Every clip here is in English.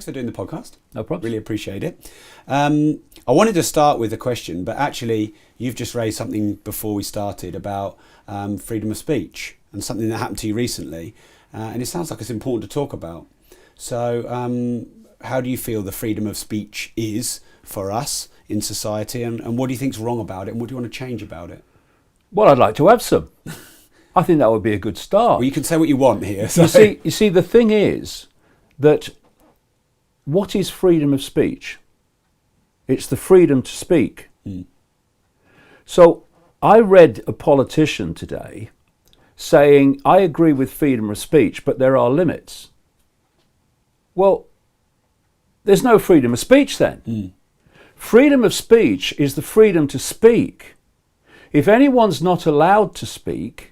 thanks for doing the podcast. No problem. Really appreciate it. I wanted to start with a question, but actually you've just raised something before we started about freedom of speech and something that happened to you recently. And it sounds like it's important to talk about. So how do you feel the freedom of speech is for us in society, and what do you think's wrong about it, and what do you want to change about it? Well, I'd like to have some. I think that would be a good start. Well, you can say what you want here. So. You see, the thing is that what is freedom of speech? It's the freedom to speak. So I read a politician today saying, I agree with freedom of speech, but there are limits. Well, there's no freedom of speech then. Freedom of speech is the freedom to speak. If anyone's not allowed to speak,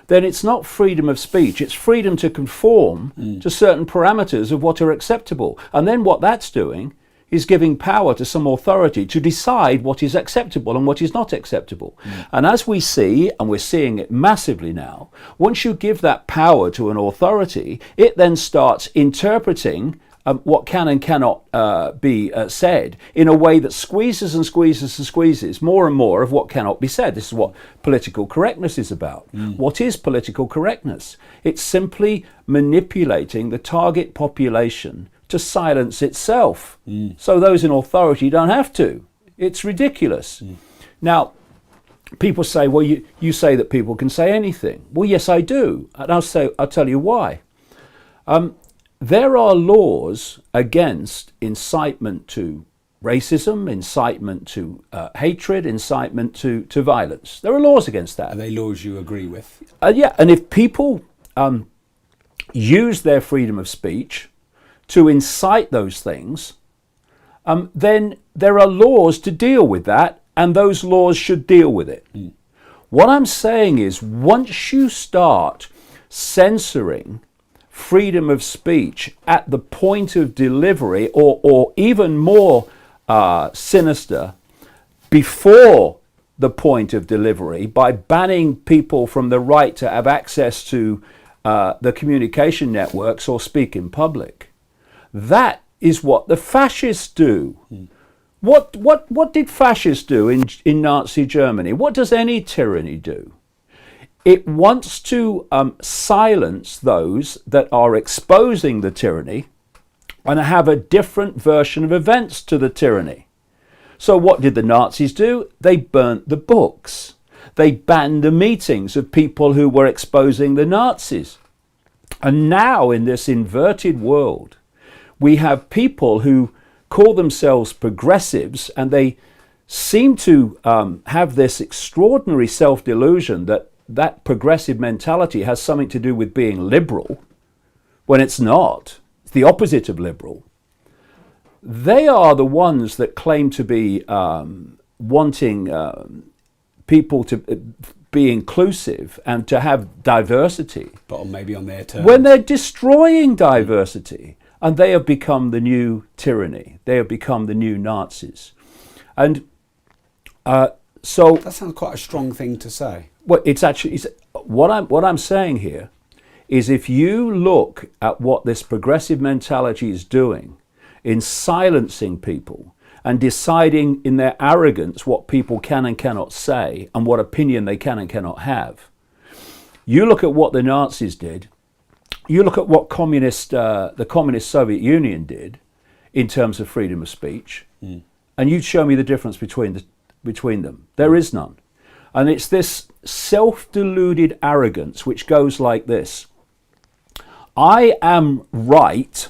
then it's not freedom of speech, it's freedom to conform to certain parameters of what are acceptable. And then what that's doing is giving power to some authority to decide what is acceptable and what is not acceptable. And as we see, and we're seeing it massively now, once you give that power to an authority, it then starts interpreting what can and cannot be said in a way that squeezes and squeezes and squeezes more and more of what cannot be said. This is what political correctness is about. What is political correctness? It's simply manipulating the target population to silence itself, so those in authority don't have to. It's ridiculous. Now, people say, well, you say that people can say anything. Well, yes, I do. And I'll tell you why. There are laws against incitement to racism, incitement to hatred, incitement to violence. There are laws against that. Are they laws you agree with? Yeah, and if people use their freedom of speech to incite those things, then there are laws to deal with that, and those laws should deal with it. What I'm saying is, once you start censoring freedom of speech at the point of delivery, or even more sinister, before the point of delivery, by banning people from the right to have access to the communication networks or speak in public, that is what the fascists do. What did fascists do in Nazi Germany? What does any tyranny do? It wants to silence those that are exposing the tyranny and have a different version of events to the tyranny. So what did the Nazis do? They burnt the books. They banned the meetings of people who were exposing the Nazis. And now in this inverted world, we have people who call themselves progressives, and they seem to have this extraordinary self-delusion that progressive mentality has something to do with being liberal, when it's not. It's the opposite of liberal. They are the ones that claim to be wanting people to be inclusive and to have diversity. But maybe on their terms. When they're destroying diversity, and they have become the new tyranny. They have become the new Nazis. And so... That sounds quite a strong thing to say. Well, what I'm saying here is, if you look at what this progressive mentality is doing in silencing people and deciding in their arrogance what people can and cannot say and what opinion they can and cannot have, you look at what the Nazis did, you look at what the communist Soviet Union did in terms of freedom of speech, and you show me the difference between them. There is none. And it's this self-deluded arrogance which goes like this. I am right,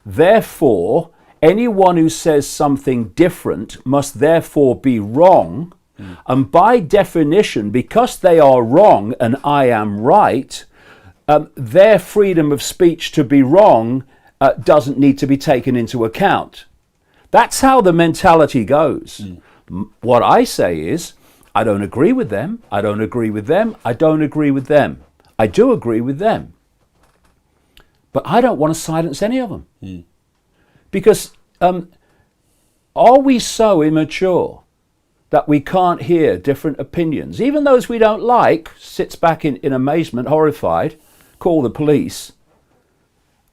therefore anyone who says something different must therefore be wrong. And by definition, because they are wrong and I am right, their freedom of speech to be wrong doesn't need to be taken into account. That's how the mentality goes. What I say is, I don't agree with them, I don't agree with them, I don't agree with them. I do agree with them. But I don't want to silence any of them. Because are we so immature that we can't hear different opinions? Even those we don't like, sits back in amazement, horrified, call the police.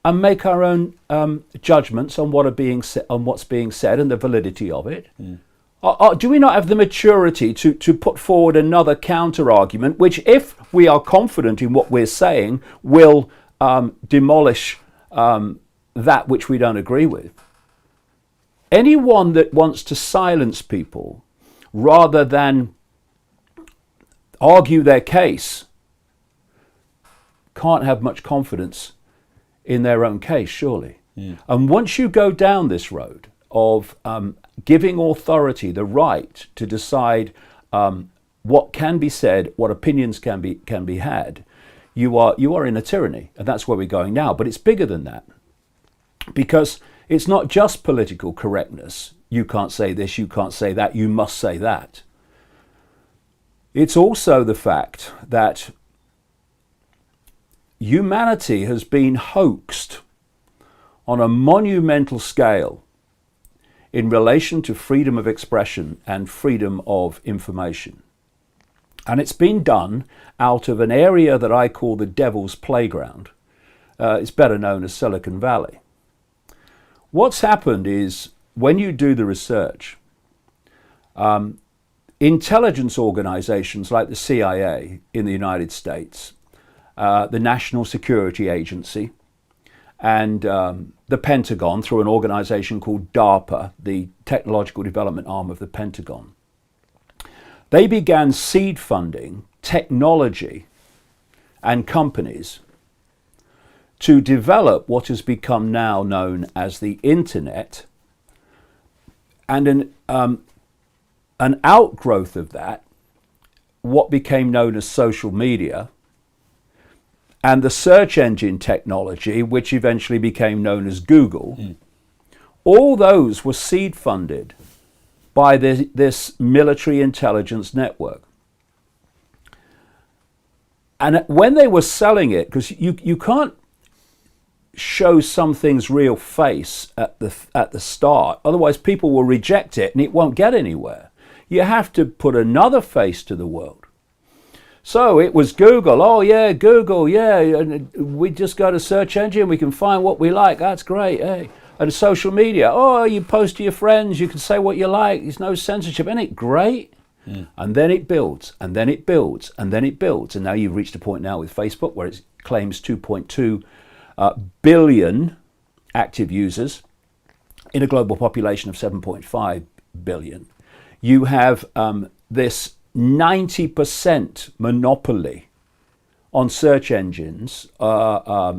and make our own judgments on what's being said and the validity of it? Do we not have the maturity to put forward another counter argument, which, if we are confident in what we're saying, will demolish that which we don't agree with? Anyone that wants to silence people rather than argue their case can't have much confidence in their own case, surely. And once you go down this road of giving authority the right to decide what can be said, what opinions can be had, you are in a tyranny, and that's where we're going now. But it's bigger than that, because it's not just political correctness. You can't say this, you can't say that, you must say that. It's also the fact that humanity has been hoaxed on a monumental scale in relation to freedom of expression and freedom of information. And it's been done out of an area that I call the devil's playground. It's better known as Silicon Valley. What's happened is, when you do the research, intelligence organizations like the CIA in the United States, the National Security Agency, and the Pentagon, through an organization called DARPA, the technological development arm of the Pentagon, they began seed funding technology and companies to develop what has become now known as the internet, and an outgrowth of that, what became known as social media, and the search engine technology, which eventually became known as Google. All those were seed funded by this military intelligence network. And when they were selling it, because you can't show something's real face at the start, otherwise people will reject it and it won't get anywhere. You have to put another face to the world. So it was Google. Oh yeah, Google, yeah, and we just go to search engine, we can find what we like. That's great, hey. And social media. Oh, you post to your friends, you can say what you like. There's no censorship. Isn't it great? And then it builds, and then it builds, and then it builds. And now you've reached a point now with Facebook where it claims 2.2 billion active users in a global population of 7.5 billion. You have this 90% monopoly on search engines,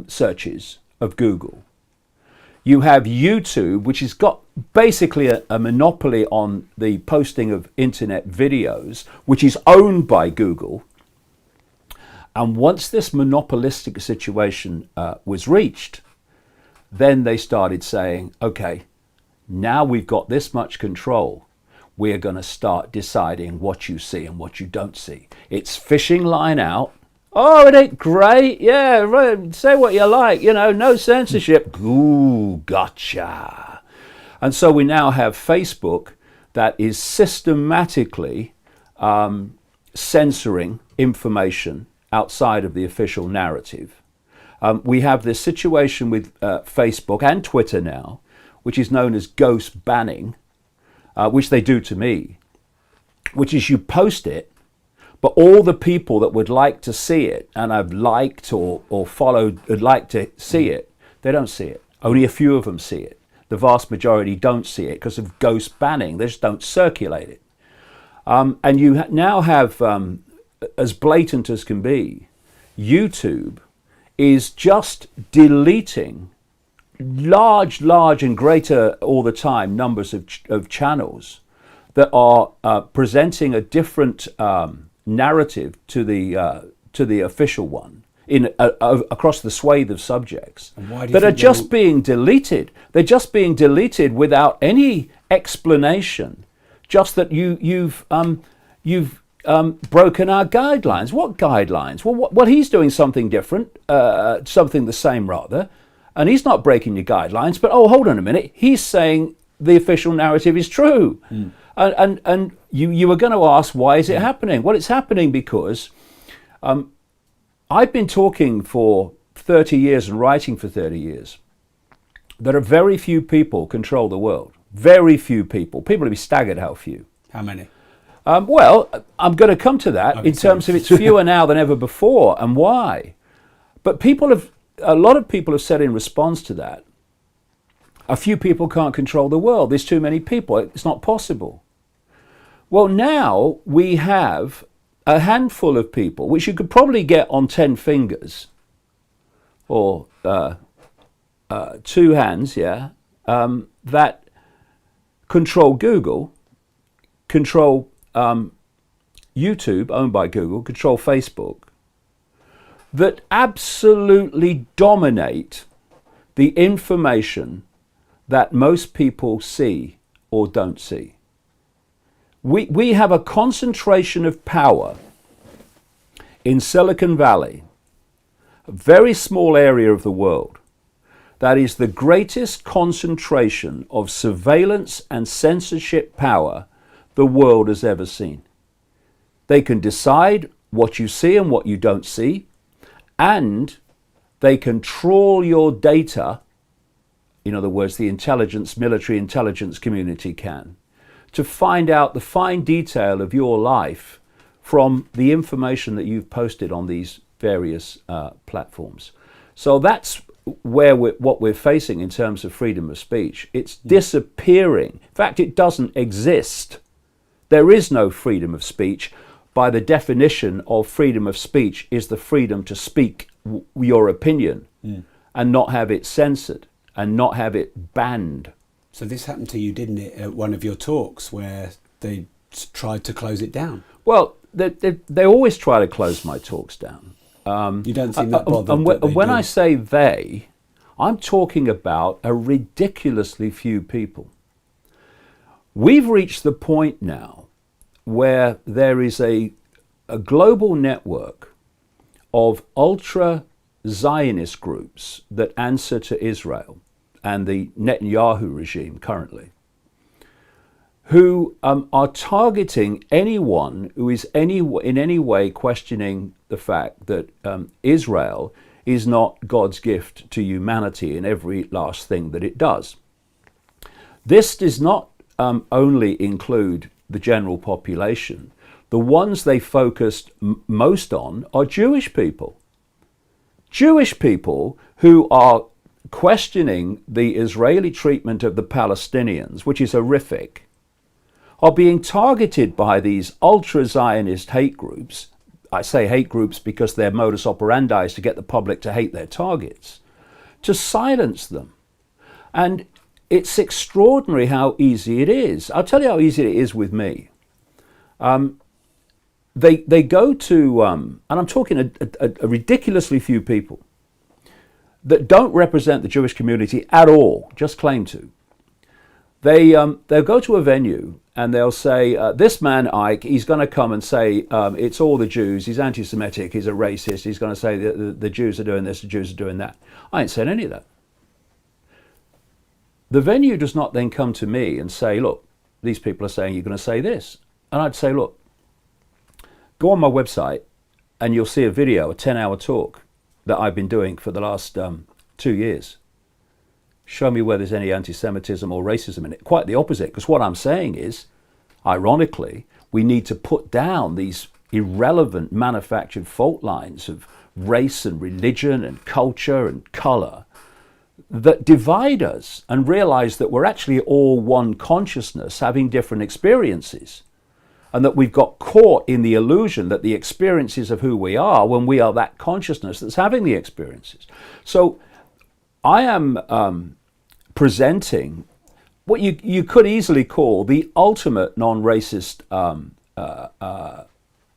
searches of Google. You have YouTube, which has got basically a monopoly on the posting of internet videos, which is owned by Google. And once this monopolistic situation was reached, then they started saying, okay, now we've got this much control, we're going to start deciding what you see and what you don't see. It's fishing line out. Oh, it ain't great. Yeah, right. Say what you like. You know, no censorship. Ooh, gotcha. And so we now have Facebook that is systematically censoring information outside of the official narrative. We have this situation with Facebook and Twitter now, which is known as ghost banning, which they do to me, which is you post it, but all the people that would like to see it, and I've liked or followed, would like to see it, they don't see it. Only a few of them see it. The vast majority don't see it because of ghost banning. They just don't circulate it. And you now have, as blatant as can be, YouTube is just deleting large and greater all the time numbers of channels that are presenting a different narrative to the official one across the swathe of subjects that are just being deleted. They're just being deleted without any explanation. Just that you've broken our guidelines. What guidelines? Well, he's doing something different, something the same rather, and he's not breaking your guidelines. But hold on a minute, he's saying the official narrative is true. And you were going to ask, why is it happening? Well, it's happening because I've been talking for 30 years and writing for 30 years that a very few people control the world. Very few people. People will be staggered how few. How many? Well, I'm going to come to that Okay, in terms of it's fewer now than ever before, and why. But a lot of people have said in response to that, a few people can't control the world. There's too many people. It's not possible. Well, now we have a handful of people, which you could probably get on 10 fingers, or 2 hands, yeah, that control Google, control YouTube, owned by Google, control Facebook, that absolutely dominate the information that most people see or don't see. We have a concentration of power in Silicon Valley, a very small area of the world, that is the greatest concentration of surveillance and censorship power the world has ever seen. They can decide what you see and what you don't see, and they can trawl your data, in other words, the military intelligence community can, to find out the fine detail of your life from the information that you've posted on these various platforms. So that's what we're facing in terms of freedom of speech. It's disappearing. In fact, it doesn't exist. There is no freedom of speech. By the definition of freedom of speech is the freedom to speak your opinion and not have it censored and not have it banned. So this happened to you, didn't it, at one of your talks where they tried to close it down? Well, they always try to close my talks down. You don't seem that bothered. And when I say they, I'm talking about a ridiculously few people. We've reached the point now where there is a global network of ultra-Zionist groups that answer to Israel and the Netanyahu regime currently, who are targeting anyone who is in any way questioning the fact that Israel is not God's gift to humanity in every last thing that it does. This does not only include the general population. The ones they focused most on are Jewish people. Jewish people who are questioning the Israeli treatment of the Palestinians, which is horrific, are being targeted by these ultra-Zionist hate groups. I say hate groups because their modus operandi is to get the public to hate their targets, to silence them. And it's extraordinary how easy it is. I'll tell you how easy it is with me. They go to, and I'm talking a ridiculously few people that don't represent the Jewish community at all, just claim to. They'll go to a venue and they'll say, this man, Icke, he's going to come and say, it's all the Jews, he's anti-Semitic, he's a racist, he's going to say the Jews are doing this, the Jews are doing that. I ain't said any of that. The venue does not then come to me and say, look, these people are saying you're going to say this. And I'd say, look, go on my website and you'll see a video, a 10-hour talk that I've been doing for the last 2 years. Show me where there's any anti-Semitism or racism in it. Quite the opposite, because what I'm saying is, ironically, we need to put down these irrelevant manufactured fault lines of race and religion and culture and colour that divide us and realize that we're actually all one consciousness having different experiences, and that we've got caught in the illusion that the experiences of who we are when we are that consciousness that's having the experiences. So I am presenting what you could easily call the ultimate non-racist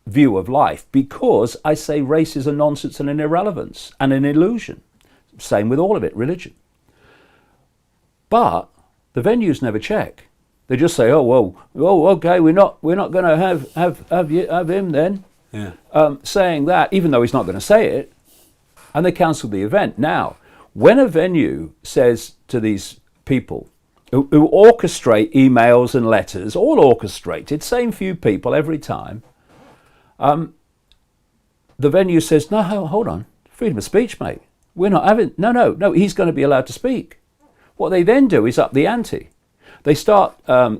view of life, because I say race is a nonsense and an irrelevance and an illusion. Same with all of it, religion. But the venues never check. They just say, "Oh, okay, we're not going to have him then." Yeah. Saying that, even though he's not going to say it, and they cancel the event. Now, when a venue says to these people who orchestrate emails and letters, all orchestrated, same few people every time, the venue says, "No, hold on, freedom of speech, mate. We're not having, no, he's going to be allowed to speak. What they then do is up the ante. They start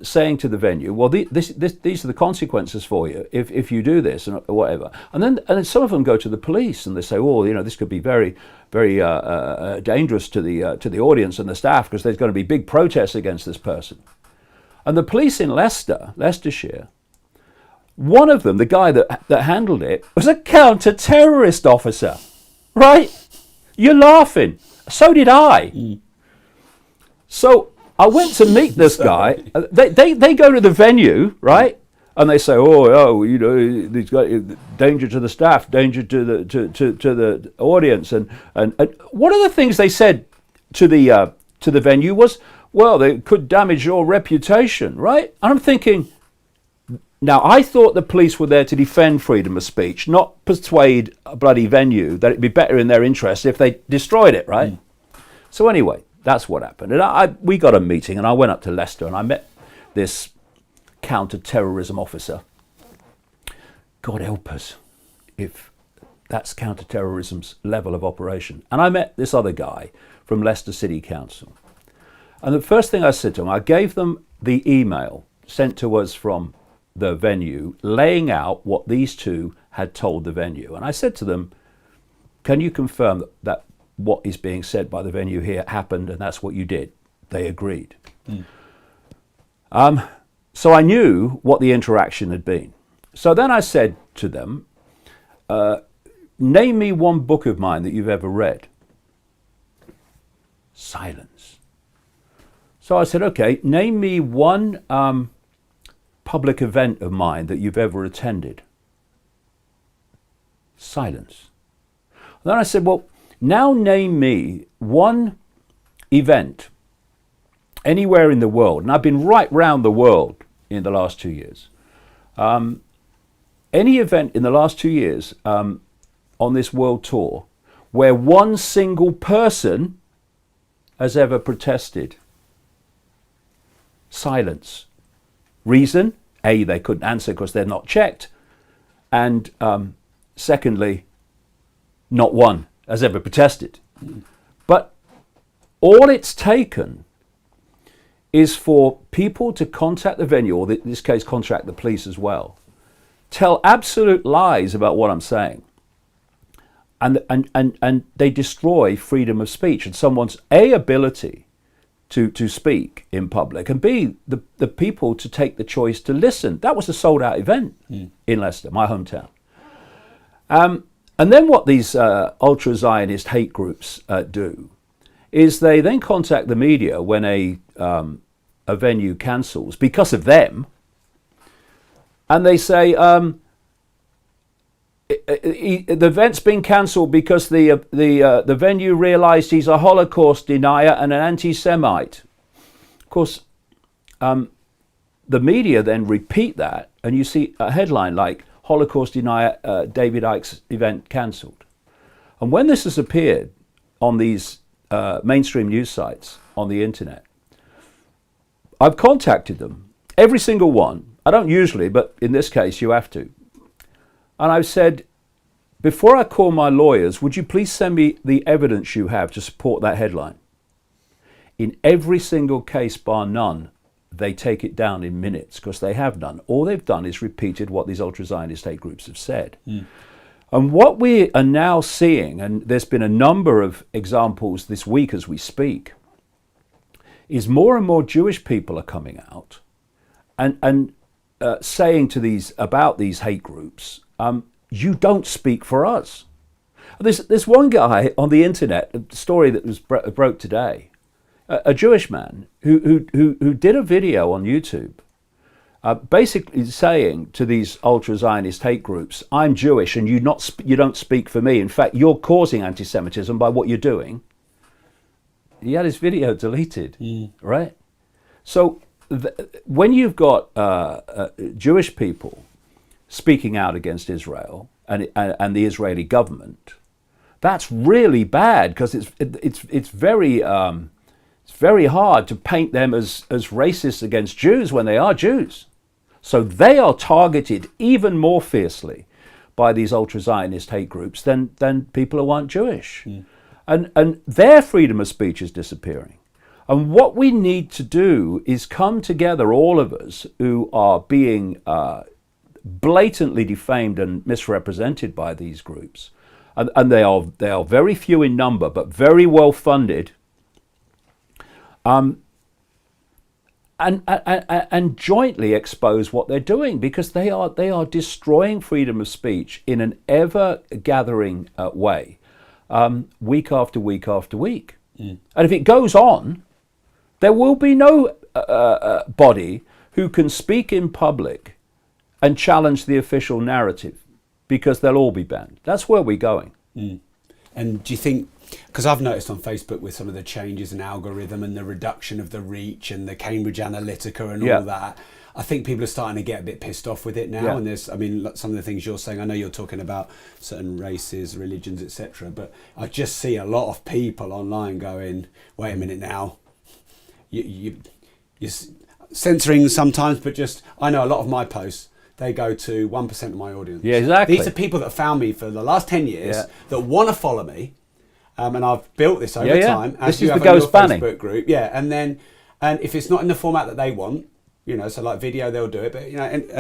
saying to the venue, well, these are the consequences for you if you do this and whatever. And then some of them go to the police and they say, oh, this could be very, very dangerous to the audience and the staff because there's going to be big protests against this person. And the police in Leicestershire, one of them, the guy that handled it, was a counter-terrorist officer, right? You're laughing. So did I. Mm. So I went to meet this guy. They go to the venue, right? And they say, there's got danger to the staff, danger to the audience, and one of the things they said to the venue was, well, they could damage your reputation, right? And I'm thinking, now I thought the police were there to defend freedom of speech, not persuade a bloody venue that it'd be better in their interest if they destroyed it, right? Mm. So anyway, that's what happened. And we got a meeting, and I went up to Leicester, and I met this counter-terrorism officer. God help us if that's counter-terrorism's level of operation. And I met this other guy from Leicester City Council. And the first thing I said to him, I gave them the email sent to us from the venue laying out what these two had told the venue. And I said to them, can you confirm that what is being said by the venue here happened and that's what you did? They agreed. Mm. So I knew what the interaction had been. So then I said to them, name me one book of mine that you've ever read. Silence. So I said, okay, name me one public event of mine that you've ever attended. Silence. And then I said, well, now name me one event anywhere in the world, and I've been right round the world in the last 2 years. Any event in the last 2 years on this world tour where one single person has ever protested. Silence. Reason, A, they couldn't answer because they're not checked, and secondly, not one has ever protested. But all it's taken is for people to contact the venue, or in this case, contact the police as well, tell absolute lies about what I'm saying, and they destroy freedom of speech and someone's A, ability to speak in public, and B, the people to take the choice to listen. That was a sold-out event in Leicester, my hometown. And then what these ultra-Zionist hate groups do is they then contact the media when a venue cancels because of them, and they say the event's been cancelled because the venue realised he's a Holocaust denier and an anti-Semite. Of course, the media then repeat that, and you see a headline like Holocaust denier David Icke's event cancelled. And when this has appeared on these mainstream news sites on the internet, I've contacted them, every single one. I don't usually, but in this case you have to. And I've said, before I call my lawyers, would you please send me the evidence you have to support that headline? In every single case, bar none, they take it down in minutes because they have none. All they've done is repeated what these ultra-Zionist hate groups have said. Mm. And what we are now seeing, and there's been a number of examples this week as we speak, is more and more Jewish people are coming out and saying to about these hate groups, you don't speak for us. There's one guy on the internet, a story that was broke today, a Jewish man who did a video on YouTube, basically saying to these ultra-Zionist hate groups, I'm Jewish and you don't speak for me. In fact, you're causing anti-Semitism by what you're doing. He had his video deleted, right? So when you've got Jewish people speaking out against Israel and the Israeli government, that's really bad because it's very hard to paint them as racist against Jews when they are Jews. So they are targeted even more fiercely by these ultra-Zionist hate groups than people who aren't Jewish. And their freedom of speech is disappearing. And what we need to do is come together, all of us who are being blatantly defamed and misrepresented by these groups, and they are very few in number, but very well funded, and jointly expose what they're doing, because they are destroying freedom of speech in an ever gathering way, week after week after week. And if it goes on, there will be no body who can speak in public and challenge the official narrative, because they'll all be banned. That's where we're going. And do you think, because I've noticed on Facebook with some of the changes in algorithm and the reduction of the reach and the Cambridge Analytica and all that, I think people are starting to get a bit pissed off with it now. And there's, I mean, some of the things you're saying, I know you're talking about certain races, religions, etc., but I just see a lot of people online going, wait a minute now, you're censoring sometimes, but just, I know a lot of my posts, they go to 1% of my audience. Yeah, exactly. These are people that found me for the last 10 years that want to follow me. And I've built this over time. This is the ghost banning. Facebook group, and if it's not in the format that they want, you know, so like video, they'll do it. But you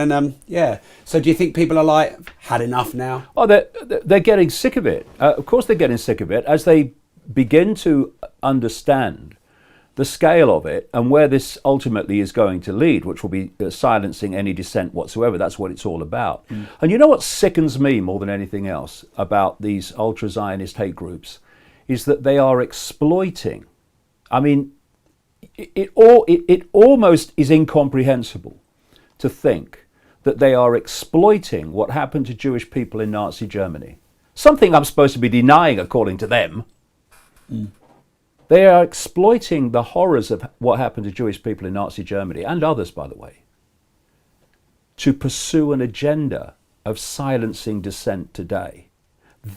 know, So do you think people are like had enough now? Oh, they're getting sick of it. Of course, they're getting sick of it as they begin to understand the scale of it and where this ultimately is going to lead, which will be silencing any dissent whatsoever. That's what it's all about. And you know what sickens me more than anything else about these ultra-Zionist hate groups is that they are exploiting. I mean, it almost is incomprehensible to think that they are exploiting what happened to Jewish people in Nazi Germany. Something I'm supposed to be denying according to them. They are exploiting the horrors of what happened to Jewish people in Nazi Germany, and others, by the way, to pursue an agenda of silencing dissent today.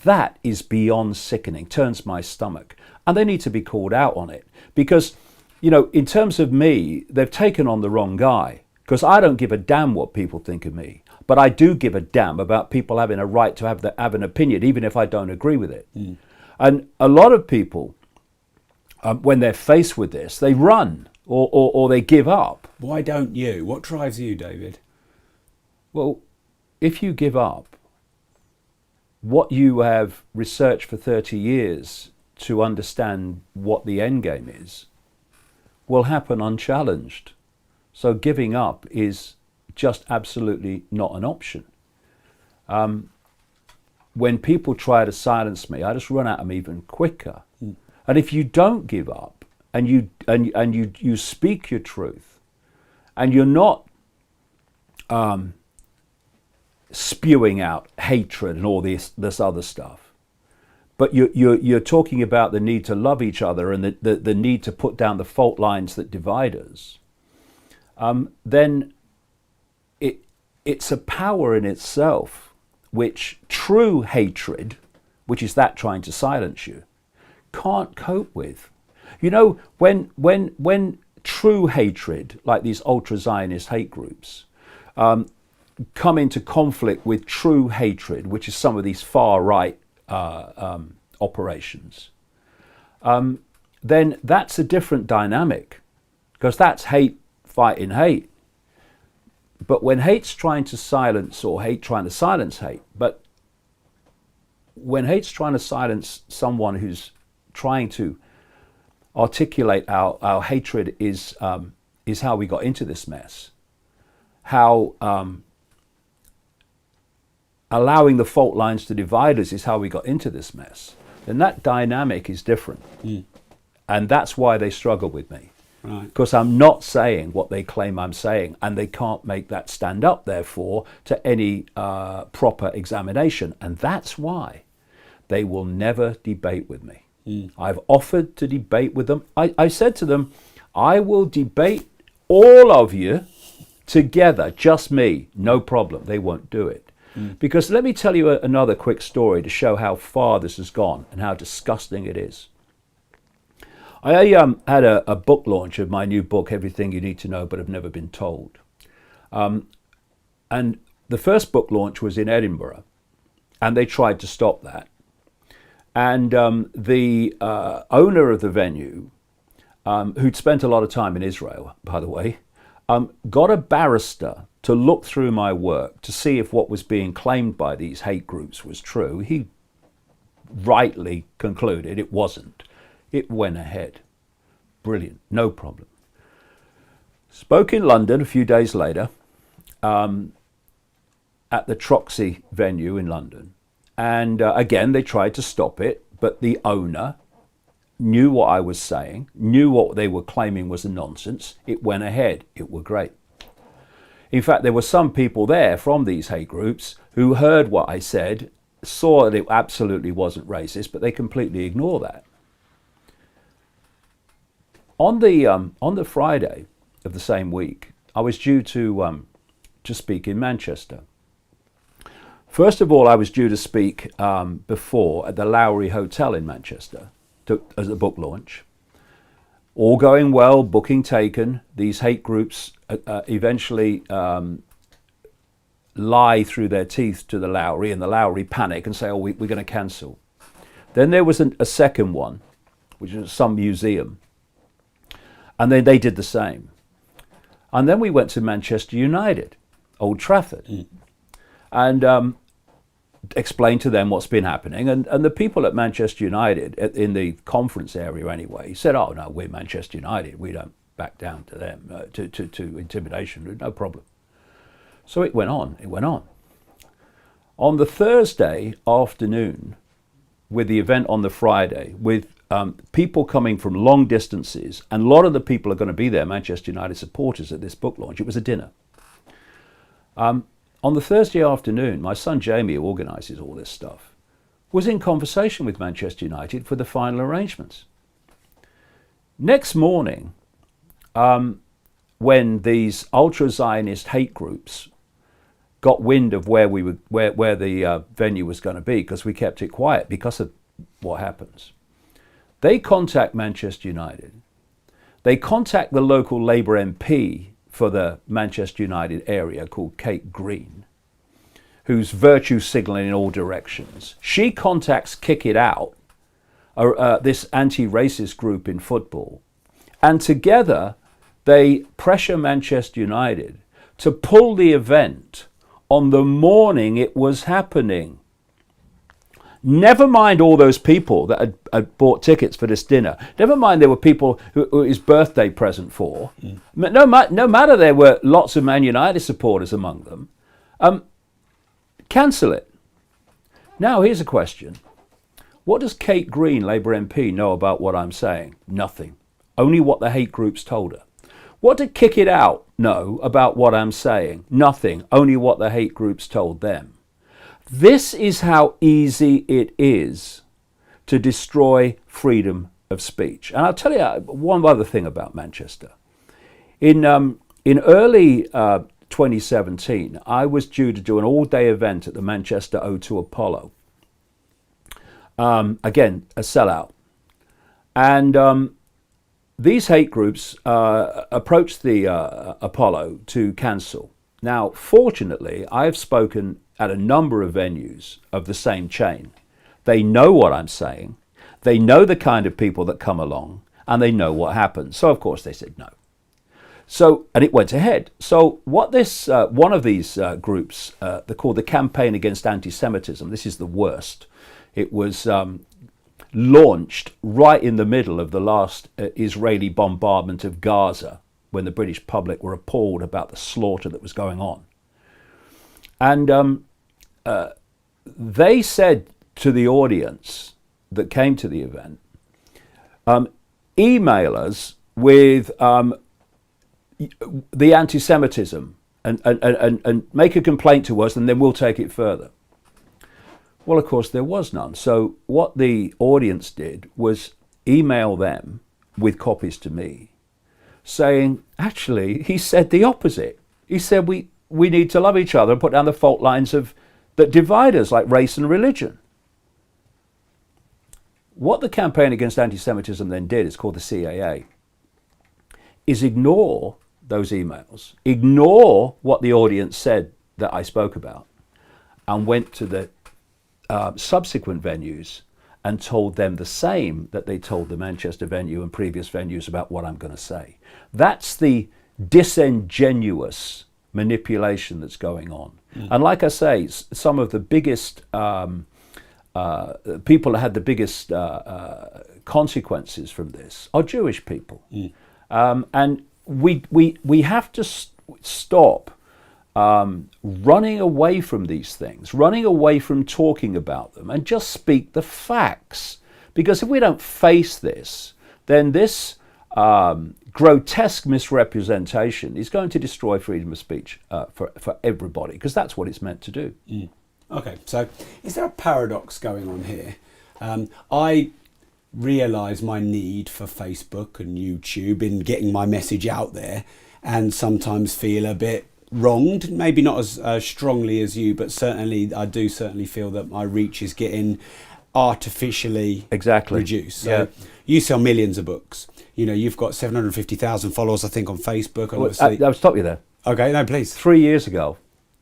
That is beyond sickening, turns my stomach. And they need to be called out on it. Because, you know, in terms of me, they've taken on the wrong guy. Because I don't give a damn what people think of me. But I do give a damn about people having a right to have an opinion, even if I don't agree with it. And a lot of people, when they're faced with this, they run or they give up. Why don't you? What drives you, David? Well, if you give up what you have researched for 30 years to understand what the end game is, will happen unchallenged. So giving up is just absolutely not an option. When people try to silence me, I just run at them even quicker. And if you don't give up and you speak your truth, and you're not spewing out hatred and all this other stuff, but you're talking about the need to love each other and the need to put down the fault lines that divide us, then it's a power in itself which true hatred, which is that trying to silence you, can't cope with. You know, when true hatred, like these ultra-Zionist hate groups, come into conflict with true hatred, which is some of these far-right operations, then that's a different dynamic, because that's hate fighting hate. But when hate's trying to silence, or hate trying to silence hate, but when hate's trying to silence someone who's trying to articulate our hatred is how we got into this mess, how allowing the fault lines to divide us is how we got into this mess, then that dynamic is different. And that's why they struggle with me. Because I'm not saying what they claim I'm saying, and they can't make that stand up, therefore, to any proper examination. And that's why they will never debate with me. I've offered to debate with them. I said to them, I will debate all of you together, just me, no problem. They won't do it. Because let me tell you another quick story to show how far this has gone and how disgusting it is. I had a book launch of my new book, Everything You Need to Know But Have Never Been Told. And the first book launch was in Edinburgh, and they tried to stop that. And the owner of the venue, who'd spent a lot of time in Israel, by the way, got a barrister to look through my work to see if what was being claimed by these hate groups was true. He rightly concluded it wasn't. It went ahead. Brilliant, no problem. Spoke in London a few days later at the Troxy venue in London. And again, they tried to stop it, but the owner knew what I was saying, knew what they were claiming was a nonsense. It went ahead. It were great. In fact, there were some people there from these hate groups who heard what I said, saw that it absolutely wasn't racist, but they completely ignore that. On the Friday of the same week, I was due to speak in Manchester. First of all, I was due to speak before at the Lowry Hotel in Manchester as a book launch. All going well, booking taken. These hate groups eventually lie through their teeth to the Lowry, and the Lowry panic and say, oh, we're going to cancel. Then there was a second one, which was some museum. And then they did the same. And then we went to Manchester United, Old Trafford, and explained to them what's been happening. And the people at Manchester United, in the conference area anyway, said, oh, no, we're Manchester United. We don't back down to them, to intimidation, no problem. So it went on, it went on. On the Thursday afternoon, with the event on the Friday, with people coming from long distances, and a lot of the people are going to be there, Manchester United supporters at this book launch. It was a dinner. On the Thursday afternoon, my son Jamie, who organises all this stuff, was in conversation with Manchester United for the final arrangements. Next morning, when these ultra-Zionist hate groups got wind of where the venue was going to be, because we kept it quiet because of what happens, they contact Manchester United. They contact the local Labour MP for the Manchester United area called Kate Green, who's virtue signalling in all directions. She contacts Kick It Out, this anti-racist group in football, and together they pressure Manchester United to pull the event on the morning it was happening. Never mind all those people that had bought tickets for this dinner. Never mind there were people who his birthday present for. No matter there were lots of Man United supporters among them. Cancel it. Now here's a question. What does Kate Green, Labour MP, know about what I'm saying? Nothing. Only what the hate groups told her. What did Kick It Out know about what I'm saying? Nothing. Only what the hate groups told them. This is how easy it is to destroy freedom of speech. And I'll tell you one other thing about Manchester. In early 2017, I was due to do an all-day event at the Manchester O2 Apollo. Again, a sellout. And these hate groups approached the Apollo to cancel. Now, fortunately, I have spoken at a number of venues of the same chain. They know what I'm saying. They know the kind of people that come along, and they know what happens. So, of course, they said no. So, and it went ahead. So what this, one of these groups, they're called the Campaign Against Anti-Semitism. This is the worst. It was launched right in the middle of the last Israeli bombardment of Gaza, when the British public were appalled about the slaughter that was going on. And they said to the audience that came to the event, email us with the anti-Semitism and make a complaint to us, and then we'll take it further. Well, of course, there was none. So what the audience did was email them with copies to me, saying, actually, he said the opposite. He said we need to love each other and put down the fault lines that divide us, like race and religion. What the Campaign Against Anti-Semitism then did, it's called the CAA, is ignore those emails, ignore what the audience said that I spoke about, and went to the subsequent venues and told them the same that they told the Manchester venue and previous venues about what I'm going to say. That's the disingenuous manipulation that's going on. And like I say, some of the biggest people that had the biggest consequences from this are Jewish people. And we have to stop running away from these things, running away from talking about them, and just speak the facts. Because if we don't face this, then this grotesque misrepresentation is going to destroy freedom of speech for everybody, because that's what it's meant to do. Okay, so is there a paradox going on here? I realise my need for Facebook and YouTube in getting my message out there, and sometimes feel a bit wronged, maybe not as strongly as you, but certainly I do feel that my reach is getting artificially reduced. So you sell millions of books. You know, you've got 750,000 followers, I think, on Facebook. And obviously, I'll stop you there. Okay, no, please. 3 years ago,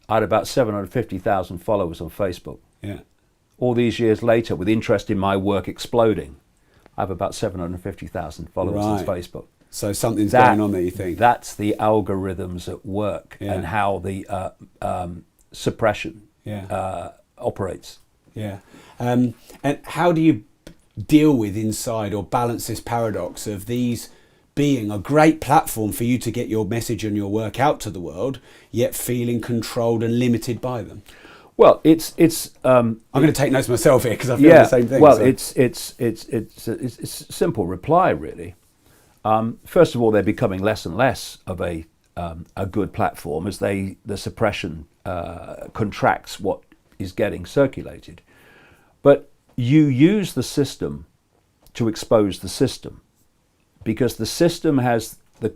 I had about 750,000 followers on Facebook. Yeah. All these years later, with interest in my work exploding, I have about 750,000 followers on Facebook. So something's going on there, you think? That's the algorithms at work and how the suppression operates. Yeah. And how do you deal with inside or balance this paradox of these being a great platform for you to get your message and your work out to the world, yet feeling controlled and limited by them? Well, it's. I'm going to take notes myself here because I feel the same thing. Well, so. it's a simple reply, really. First of all, they're becoming less and less of a good platform as the suppression contracts what is getting circulated. But you use the system to expose the system, because the system has the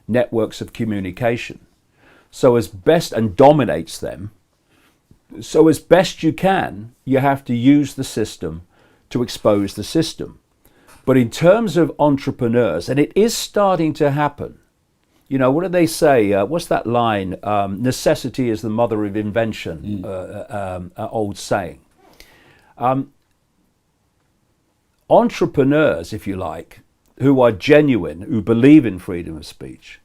networks of communication. So as best, and dominates them. So as best you can, you have to use the system to expose the system. But in terms of entrepreneurs, and it is starting to happen, you know, what do they say? What's that line? Necessity is the mother of invention, old saying. Entrepreneurs, if you like, who are genuine, who believe in freedom of speech,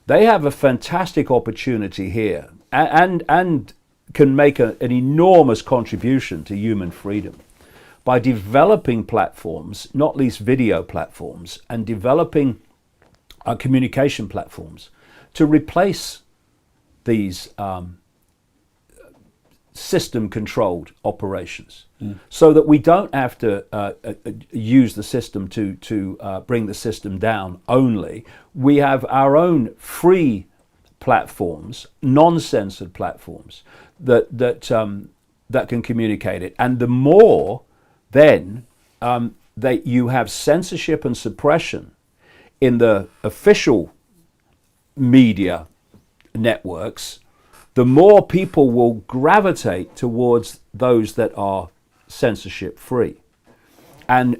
they have a fantastic opportunity here and can make an enormous contribution to human freedom by developing platforms, not least video platforms, and developing communication platforms to replace these system-controlled operations, so that we don't have to use the system to bring the system down only. We have our own free platforms, non-censored platforms that can communicate it. And the more then that you have censorship and suppression in the official media networks, the more people will gravitate towards those that are censorship free. And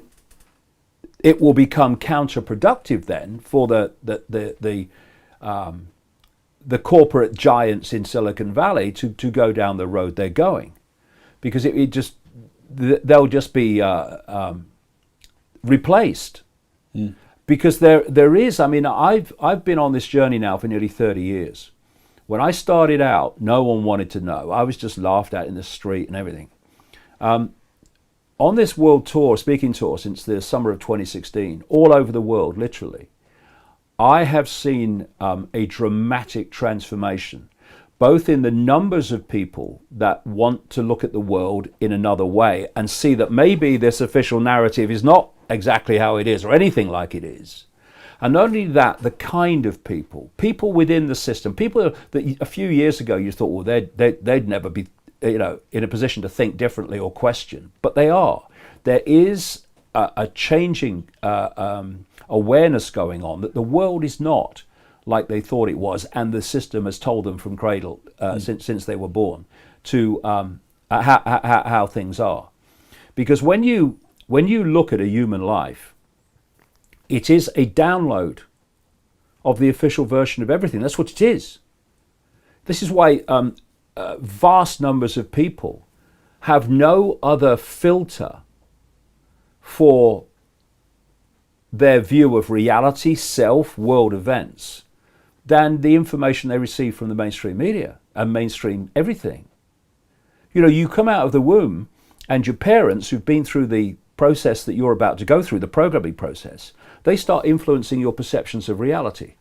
it will become counterproductive then for the corporate giants in Silicon Valley to go down the road they're going, because they'll just be replaced. Because there is, I mean, I've been on this journey now for nearly 30 years. When I started out, no one wanted to know. I was just laughed at in the street and everything. On this world tour, speaking tour, since the summer of 2016, all over the world, literally, I have seen a dramatic transformation, both in the numbers of people that want to look at the world in another way and see that maybe this official narrative is not exactly how it is or anything like it is. And not only that, the kind of people within the system, people that a few years ago you thought, well, they'd never be, you know, in a position to think differently or question, but they are. There is a changing awareness going on that the world is not like they thought it was, and the system has told them from cradle since they were born to how things are. Because when you look at a human life, it is a download of the official version of everything. That's what it is. This is why vast numbers of people have no other filter for their view of reality, self, world events than the information they receive from the mainstream media and mainstream everything. You know, you come out of the womb and your parents who've been through the process that you're about to go through, the programming process, they start influencing your perceptions of reality.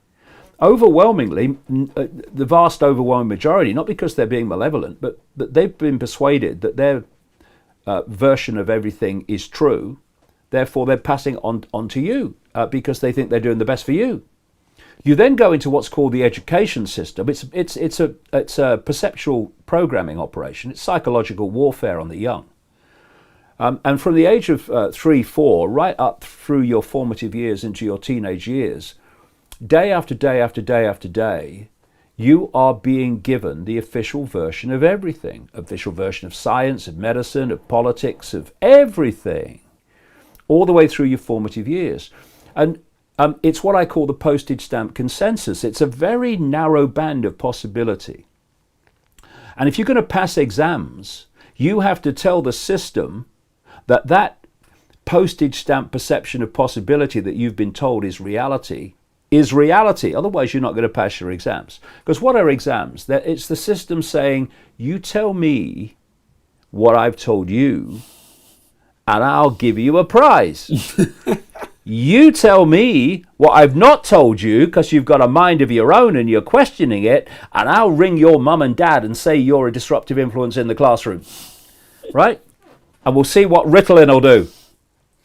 Overwhelmingly, the vast overwhelming majority, not because they're being malevolent, but they've been persuaded that their version of everything is true. Therefore, they're passing on to you because they think they're doing the best for you. You then go into what's called the education system. It's a perceptual programming operation. It's psychological warfare on the young. And from the age of 3, 4, right up through your formative years into your teenage years, day after day after day after day, you are being given the official version of everything. Official version of science, of medicine, of politics, of everything, all the way through your formative years. And it's what I call the postage stamp consensus. It's a very narrow band of possibility. And if you're going to pass exams, you have to tell the system that that postage stamp perception of possibility that you've been told is reality. Otherwise, you're not going to pass your exams. Because what are exams? It's the system saying, you tell me what I've told you, and I'll give you a prize. You tell me what I've not told you because you've got a mind of your own and you're questioning it, and I'll ring your mum and dad and say you're a disruptive influence in the classroom. Right? And we'll see what Ritalin will do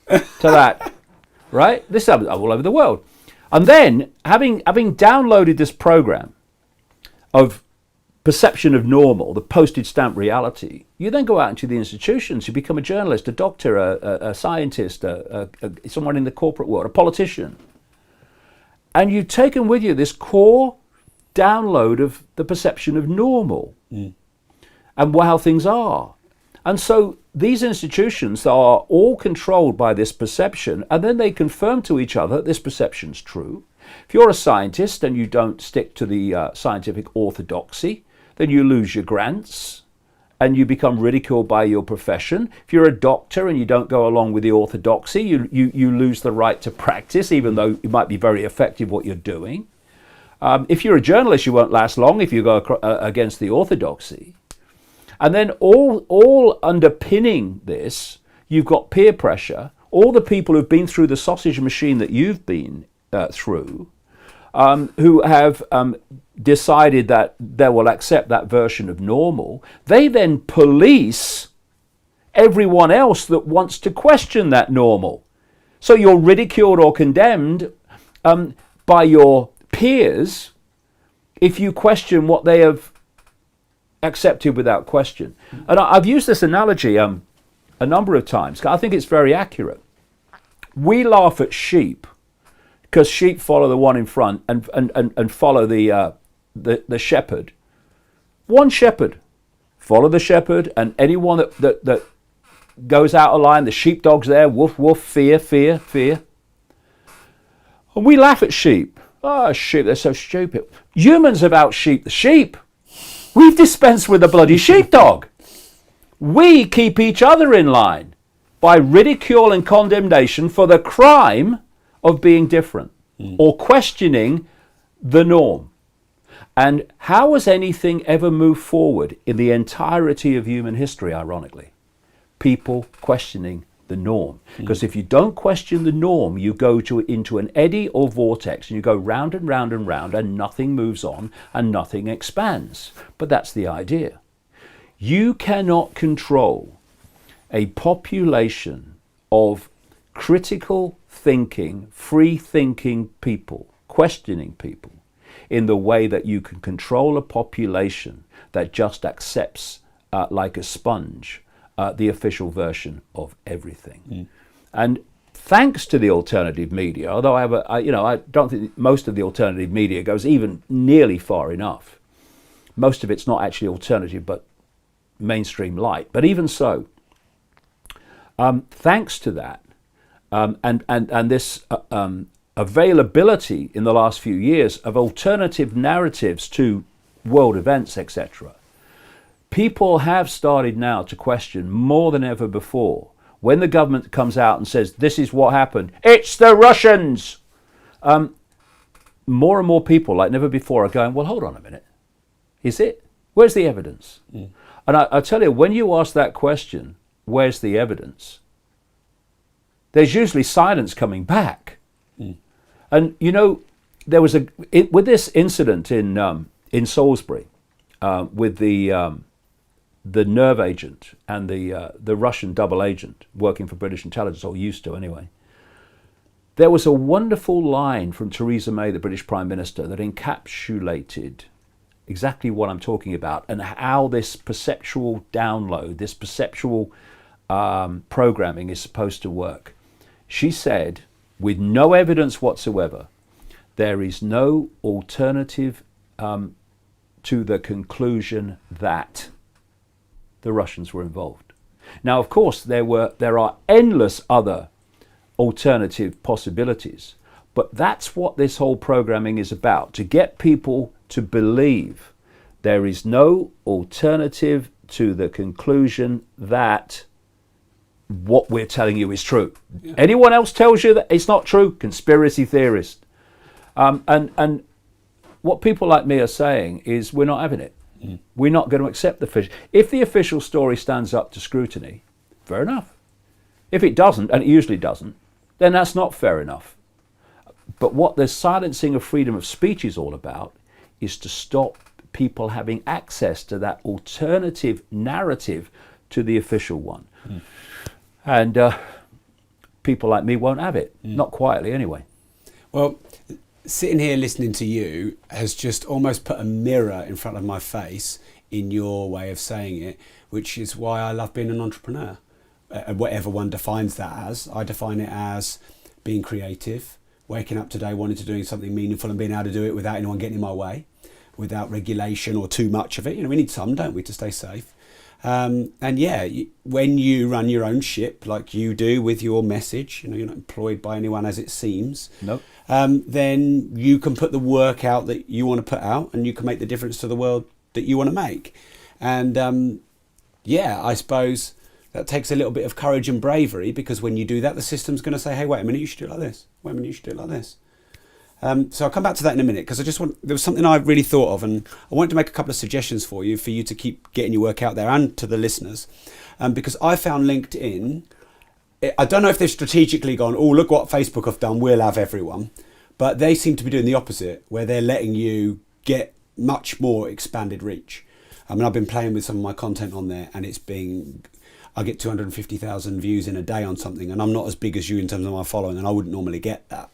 to that. Right? This happens all over the world. And then, having downloaded this program of perception of normal, the postage stamp reality, you then go out into the institutions. You become a journalist, a doctor, a scientist, someone in the corporate world, a politician. And you've taken with you this core download of the perception of normal and how things are. And so these institutions are all controlled by this perception, and then they confirm to each other that this perception's true. If you're a scientist and you don't stick to the scientific orthodoxy, then you lose your grants and you become ridiculed by your profession. If you're a doctor and you don't go along with the orthodoxy, you lose the right to practice, even though it might be very effective what you're doing. If you're a journalist, you won't last long if you go against the orthodoxy. And then all underpinning this, you've got peer pressure. All the people who've been through the sausage machine that you've been through, who have decided that they will accept that version of normal, they then police everyone else that wants to question that normal. So you're ridiculed or condemned by your peers if you question what they have accepted without question. And I've used this analogy a number of times. I think it's very accurate. We laugh at sheep because sheep follow the one in front and follow the shepherd. One shepherd. Follow the shepherd, and anyone that goes out of line, the sheepdog's there, woof, woof, fear, fear, fear. And we laugh at sheep. Oh, sheep, they're so stupid. Humans have out-sheep the sheep. We've dispensed with the bloody sheepdog. We keep each other in line by ridicule and condemnation for the crime of being different or questioning the norm. And how has anything ever moved forward in the entirety of human history, ironically? People questioning the norm. Because if you don't question the norm, you go into an eddy or vortex and you go round and round and round and nothing moves on and nothing expands. But that's the idea. You cannot control a population of critical thinking, free thinking people, questioning people, in the way that you can control a population that just accepts like a sponge the official version of everything. And thanks to the alternative media, although I don't think most of the alternative media goes even nearly far enough. Most of it's not actually alternative, but mainstream light. But even so, thanks to that, and this availability in the last few years of alternative narratives to world events, etc., people have started now to question more than ever before. When the government comes out and says, this is what happened, it's the Russians. More and more people, like never before, are going, well, hold on a minute. Is it? Where's the evidence? Mm. And I tell you, when you ask that question, where's the evidence? There's usually silence coming back. Mm. And, you know, there was with this incident in Salisbury, with the nerve agent and the Russian double agent working for British intelligence, or used to anyway. There was a wonderful line from Theresa May, the British Prime Minister, that encapsulated exactly what I'm talking about and how this perceptual download, this perceptual programming is supposed to work. She said, with no evidence whatsoever, there is no alternative to the conclusion that the Russians were involved. Now, of course, there are endless other alternative possibilities, but that's what this whole programming is about, to get people to believe there is no alternative to the conclusion that what we're telling you is true. Yeah. Anyone else tells you that it's not true, conspiracy theorist. And what people like me are saying is we're not having it. Mm. We're not going to accept the official. If the official story stands up to scrutiny, fair enough. If it doesn't, and it usually doesn't, then that's not fair enough. But what the silencing of freedom of speech is all about is to stop people having access to that alternative narrative to the official one. Mm. And people like me won't have it, not quietly anyway. Well, sitting here listening to you has just almost put a mirror in front of my face in your way of saying it, which is why I love being an entrepreneur. Whatever one defines that as, I define it as being creative, waking up today wanting to do something meaningful and being able to do it without anyone getting in my way, without regulation or too much of it. You know, we need some, don't we, to stay safe. And yeah, when you run your own ship like you do with your message, you know, you're not employed by anyone as it seems. Nope. Then you can put the work out that you want to put out, and you can make the difference to the world that you want to make. And yeah, I suppose that takes a little bit of courage and bravery, because when you do that, the system's going to say, hey, wait a minute, you should do it like this. Wait a minute, you should do it like this. So I'll come back to that in a minute, because there was something I really thought of, and I wanted to make a couple of suggestions for you to keep getting your work out there, and to the listeners, because I found LinkedIn, I don't know if they've strategically gone, oh, look what Facebook have done, we'll have everyone, but they seem to be doing the opposite, where they're letting you get much more expanded reach. I mean, I've been playing with some of my content on there, and I get 250,000 views in a day on something, and I'm not as big as you in terms of my following, and I wouldn't normally get that.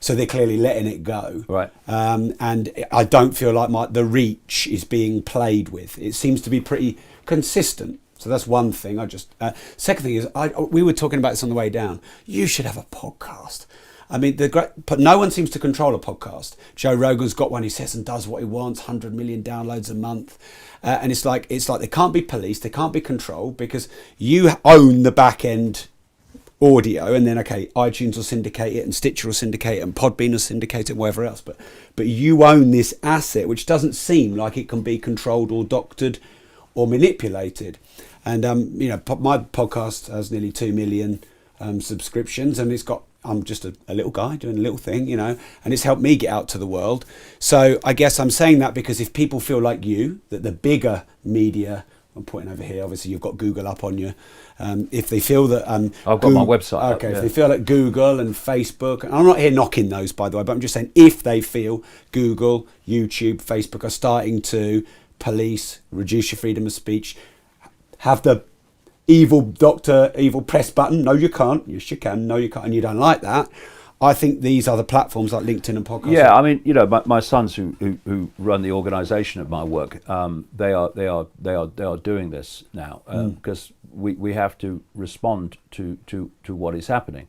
So they're clearly letting it go. Right. And I don't feel like the reach is being played with. It seems to be pretty consistent. So that's one thing. Second thing is, we were talking about this on the way down. You should have a podcast. I mean, but no one seems to control a podcast. Joe Rogan's got one. He says and does what he wants. 100 million downloads a month, and it's like they can't be policed. They can't be controlled, because you own the back end audio, and then iTunes will syndicate it, and Stitcher will syndicate it, and Podbean will syndicate it, and whatever else. But you own this asset, which doesn't seem like it can be controlled or doctored or manipulated. And you know, my podcast has nearly 2 million subscriptions, and I'm just a little guy doing a little thing, you know, and it's helped me get out to the world. So I guess I'm saying that because if people feel like you, that the bigger media, I'm pointing over here, obviously you've got Google up on you. If they feel that... I've got my website Okay, if they feel like Google and Facebook, and I'm not here knocking those, by the way, but I'm just saying if they feel Google, YouTube, Facebook are starting to police, reduce your freedom of speech, have the evil doctor, evil press button, no you can't, yes you can, no you can't, and you don't like that, I think these other platforms like LinkedIn and podcasts. Yeah, I mean, you know, my sons who run the organisation of my work, they are doing this now, because we have to respond to what is happening.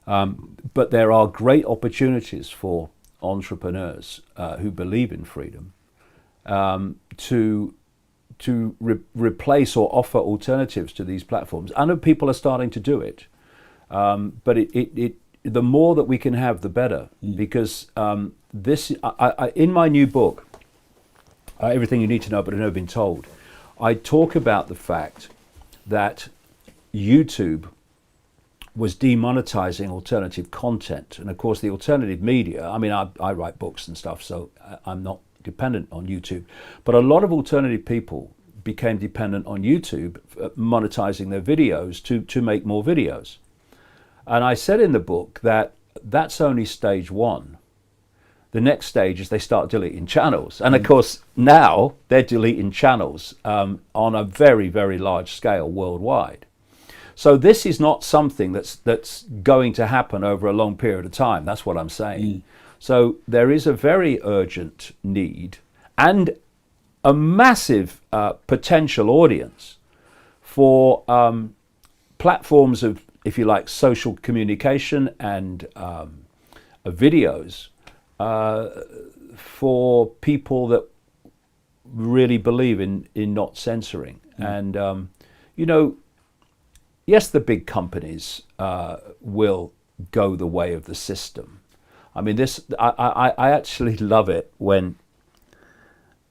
But there are great opportunities for entrepreneurs who believe in freedom to replace or offer alternatives to these platforms. I know people are starting to do it, but the more that we can have, the better. Because this, in my new book, Everything You Need to Know But Have Never Been Told, I talk about the fact that YouTube was demonetizing alternative content. And of course, the alternative media, I mean, I write books and stuff, so I'm not dependent on YouTube. But a lot of alternative people became dependent on YouTube, monetizing their videos to make more videos. And I said in the book that that's only stage one. The next stage is they start deleting channels. And of course, now they're deleting channels on a very, very large scale worldwide. So this is not something that's going to happen over a long period of time. That's what I'm saying. So there is a very urgent need and a massive potential audience for platforms of, if you like, social communication and videos for people that really believe in not censoring. And, you know, yes, the big companies will go the way of the system. I mean, I actually love it when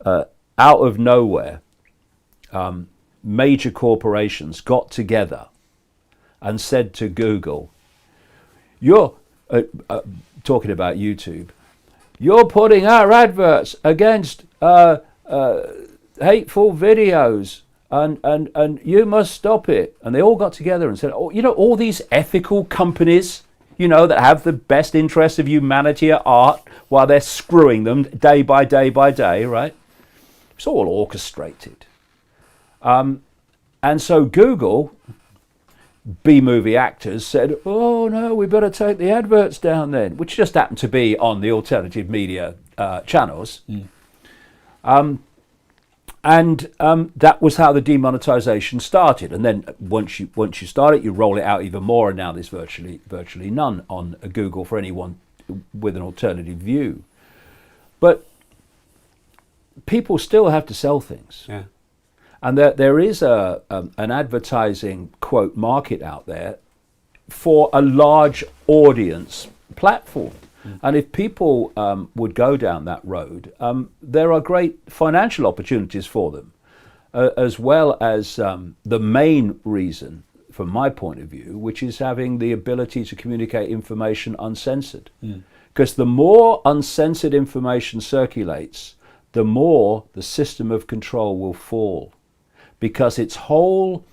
out of nowhere, major corporations got together and said to Google, you're talking about YouTube, you're putting our adverts against hateful videos, and you must stop it. And they all got together and said, oh, you know, all these ethical companies, you know, that have the best interests of humanity at heart while they're screwing them day by day by day, right? It's all orchestrated. And so Google, B-movie actors, said, oh no, we better take the adverts down then, which just happened to be on the alternative media channels. And that was how the demonetization started. And then once you start it, you roll it out even more, and now there's virtually none on Google for anyone with an alternative view. But people still have to sell things. Yeah. And there is an advertising, quote, market out there for a large audience platform. And if people would go down that road, there are great financial opportunities for them, as well as the main reason, from my point of view, which is having the ability to communicate information uncensored. Because the more uncensored information circulates, the more the system of control will fall. Because its whole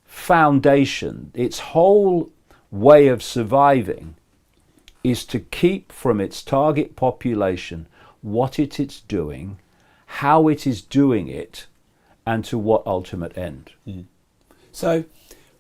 foundation, its whole way of surviving is to keep from its target population what it is doing, how it is doing it, and to what ultimate end. So,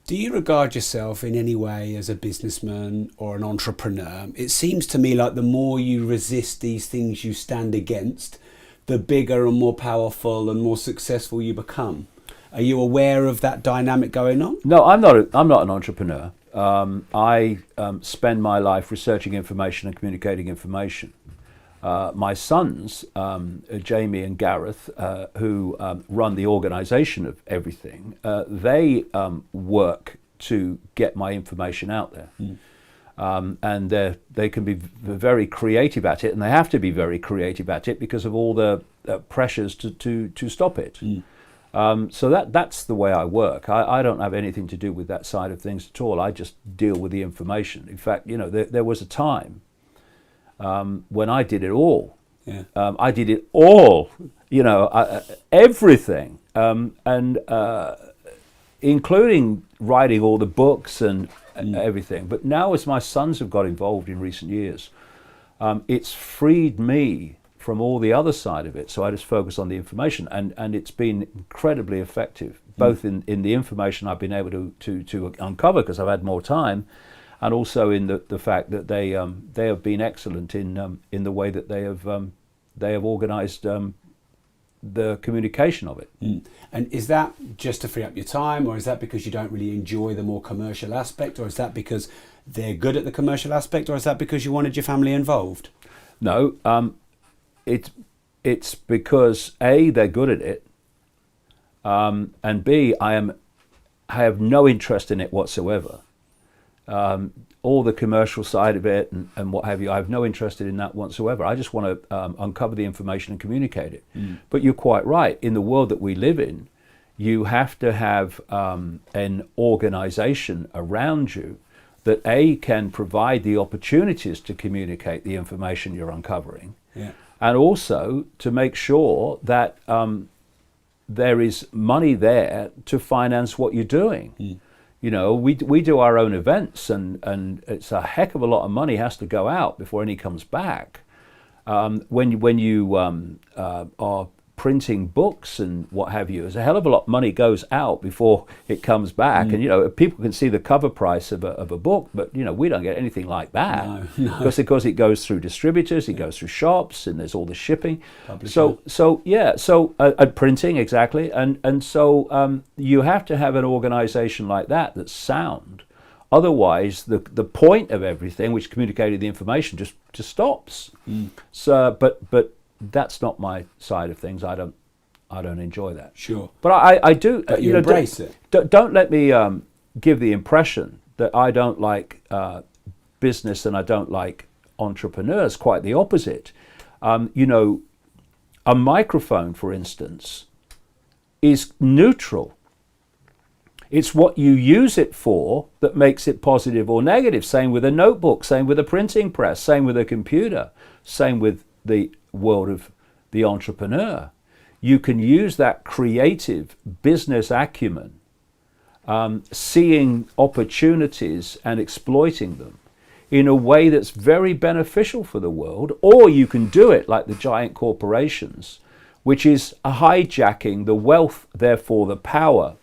do you regard yourself in any way as a businessman or an entrepreneur? It seems to me like the more you resist these things you stand against, the bigger and more powerful and more successful you become. Are you aware of that dynamic going on? No, I'm not an entrepreneur. I spend my life researching information and communicating information. My sons, Jamie and Gareth, who run the organization of everything, they work to get my information out there. And they can be very creative at it, and they have to be very creative at it because of all the pressures to stop it. So that's the way I work. I don't have anything to do with that side of things at all. I just deal with the information. In fact, you know, there was a time when I did it all. Yeah. I did it all, you know, everything, and including writing all the books and everything. But now, as my sons have got involved in recent years, it's freed me from all the other side of it. So I just focus on the information, and it's been incredibly effective, both in the information I've been able to uncover because I've had more time, and also in the fact that they have been excellent in the way that they have organized the communication of it. And is that just to free up your time, or is that because you don't really enjoy the more commercial aspect, or is that because they're good at the commercial aspect, or is that because you wanted your family involved? No, it's because A, they're good at it, and B, I have no interest in it whatsoever. All the commercial side of it and what have you, I have no interest in that whatsoever. I just want to uncover the information and communicate it. But you're quite right. In the world that we live in, you have to have an organization around you that can provide the opportunities to communicate the information you're uncovering, and also to make sure that there is money there to finance what you're doing. You know, we do our own events, and it's a heck of a lot of money has to go out before any comes back. When you are printing books and what have you, there's a hell of a lot of money goes out before it comes back. And you know, people can see the cover price of a book, but you know, we don't get anything like that. No. Because it goes through distributors, it goes through shops, and there's all the shipping. So printing, exactly, and so you have to have an organization like that that's sound. Otherwise, the point of everything, which communicated the information, just stops. So, but that's not my side of things. I don't enjoy that. Sure. But I do. But you embrace it. Don't let me give the impression that I don't like business and I don't like entrepreneurs. Quite the opposite. You know, a microphone, for instance, is neutral. It's what you use it for that makes it positive or negative. Same with a notebook, same with a printing press, same with a computer, same with the world of the entrepreneur. You can use that creative business acumen, seeing opportunities and exploiting them in a way that's very beneficial for the world, or you can do it like the giant corporations, which is hijacking the wealth, therefore the power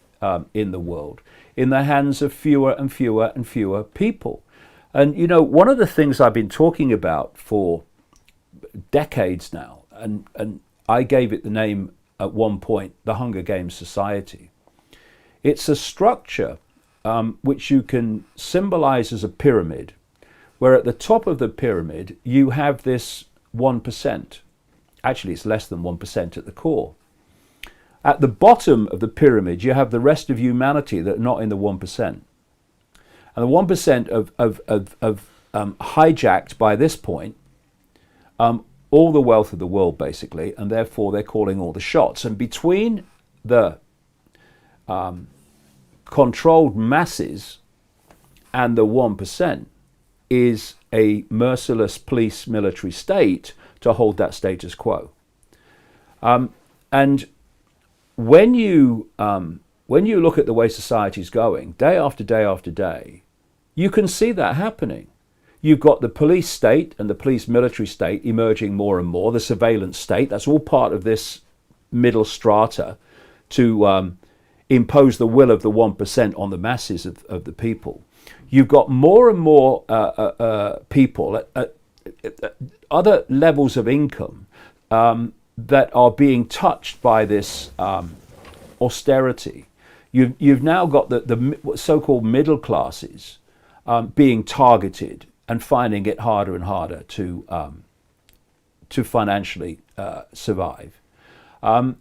in the world, in the hands of fewer and fewer and fewer people. And you know, one of the things I've been talking about for decades now, and I gave it the name at one point, the Hunger Games Society. It's a structure which you can symbolize as a pyramid, where at the top of the pyramid you have this 1%. Actually, it's less than 1% at the core. At the bottom of the pyramid, you have the rest of humanity that are not in the 1%. And the 1% of hijacked by this point all the wealth of the world, basically, and therefore they're calling all the shots. And between the controlled masses and the 1% is a merciless police military state to hold that status quo. And when you look at the way society's going, day after day after day, you can see that happening. You've got the police state and the police military state emerging more and more, the surveillance state. That's all part of this middle strata to impose the will of the 1% on the masses of the people. You've got more and more people at other levels of income that are being touched by this austerity. You've now got the so-called middle classes being targeted and finding it harder and harder to financially survive.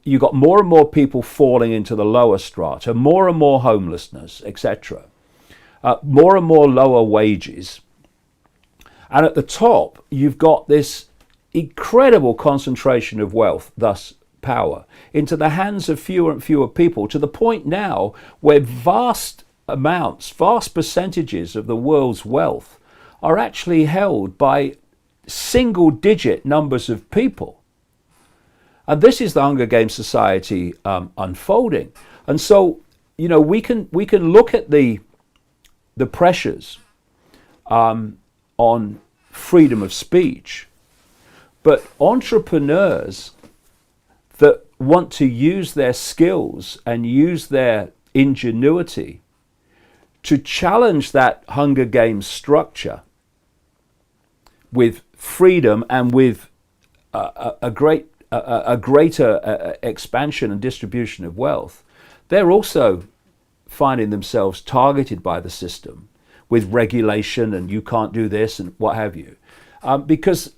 You've got more and more people falling into the lower strata, more and more homelessness, etc. More and more lower wages. And at the top, you've got this incredible concentration of wealth, thus power, into the hands of fewer and fewer people, to the point now where vast percentages of the world's wealth are actually held by single-digit numbers of people. And this is the Hunger Games Society unfolding. And so, you know, we can look at the pressures on freedom of speech, but entrepreneurs that want to use their skills and use their ingenuity to challenge that Hunger Games structure with freedom and with a greater expansion and distribution of wealth, they're also finding themselves targeted by the system with regulation and you can't do this and what have you. Because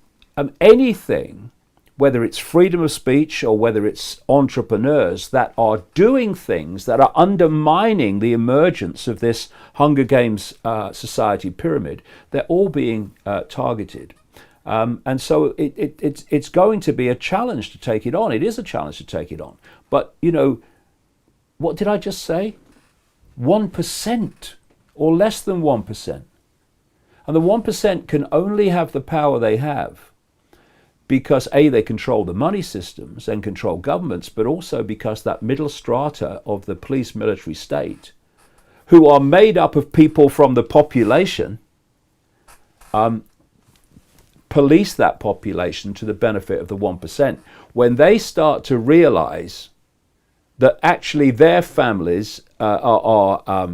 anything, whether it's freedom of speech or whether it's entrepreneurs that are doing things that are undermining the emergence of this Hunger Games society pyramid, they're all being targeted. And so it's going to be a challenge to take it on. It is a challenge to take it on. But, you know, what did I just say? 1% or less than 1%. And the 1% can only have the power they have because A, they control the money systems and control governments, but also because that middle strata of the police military state, who are made up of people from the population, police that population to the benefit of the 1%. When they start to realize that actually their families are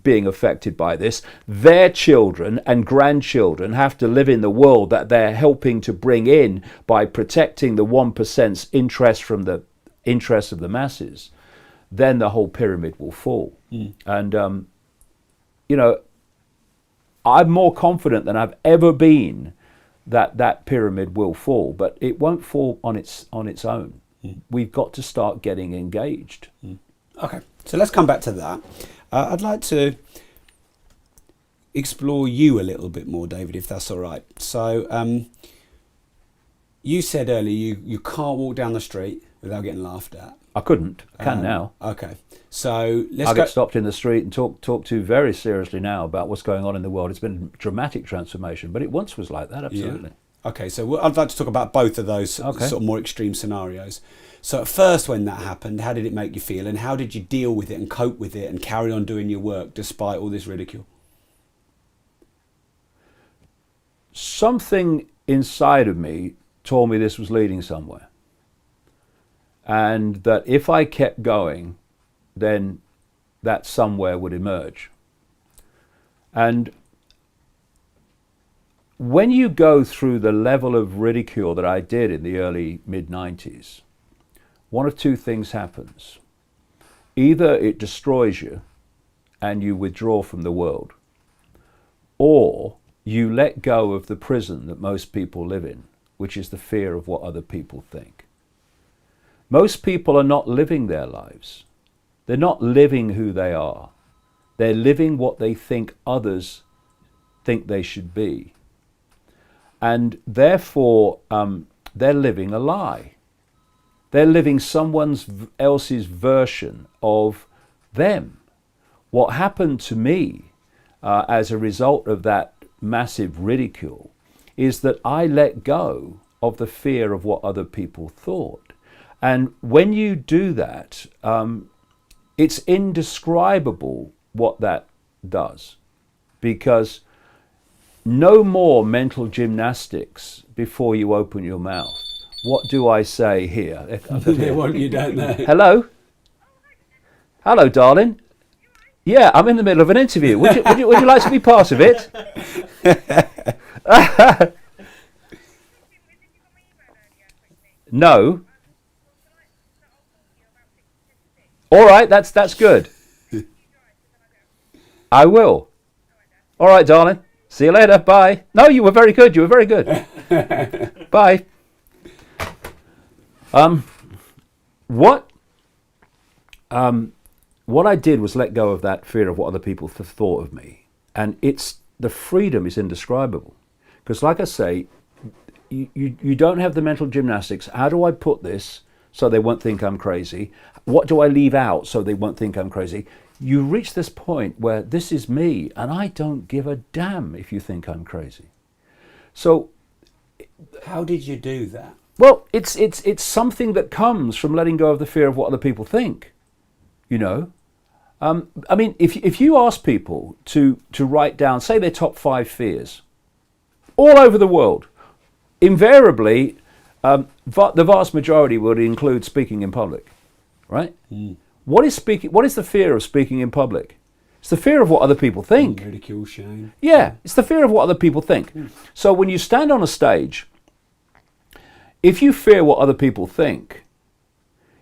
being affected by this, their children and grandchildren have to live in the world that they're helping to bring in by protecting the 1%'s interest from the interests of the masses, then the whole pyramid will fall. And, you know, I'm more confident than I've ever been that that pyramid will fall, but it won't fall on its own. We've got to start getting engaged. Okay, so let's come back to that. I'd like to explore you a little bit more, David, if that's all right. So you said earlier you can't walk down the street without getting laughed at. I couldn't. I can now. Okay, so I get stopped in the street and talked to very seriously now about what's going on in the world. It's been a dramatic transformation, but it once was like that, absolutely. Yeah. Okay, so I'd like to talk about both of those sort of more extreme scenarios. So at first when that happened, how did it make you feel, and how did you deal with it and cope with it and carry on doing your work despite all this ridicule? Something inside of me told me this was leading somewhere. And that if I kept going, then that somewhere would emerge. And when you go through the level of ridicule that I did in the early mid-90s, one of two things happens. Either it destroys you and you withdraw from the world, or you let go of the prison that most people live in, which is the fear of what other people think. Most people are not living their lives. They're not living who they are. They're living what they think others think they should be. And therefore, they're living a lie. They're living someone else's version of them. What happened to me as a result of that massive ridicule is that I let go of the fear of what other people thought. And when you do that, it's indescribable what that does, because no more mental gymnastics before you open your mouth. What do I say here? They want you, don't they? Hello? Hello, darling. Yeah, I'm in the middle of an interview. Would you like to be part of it? No. All right, that's good. I will. All right, darling. See you later. Bye. No, you were very good. You were very good. Bye. What I did was let go of that fear of what other people thought of me, and the freedom is indescribable. Because, like I say, you don't have the mental gymnastics. How do I put this so they won't think I'm crazy? What do I leave out so they won't think I'm crazy? You reach this point where this is me, and I don't give a damn if you think I'm crazy. So, how did you do that? Well, it's something that comes from letting go of the fear of what other people think. You know, I mean, if you ask people to write down, say, their top 5 fears, all over the world, invariably, the vast majority would include speaking in public, right? What is the fear of speaking in public? It's the fear of what other people think. Ridicule, shame. Yeah, it's the fear of what other people think. So when you stand on a stage, if you fear what other people think,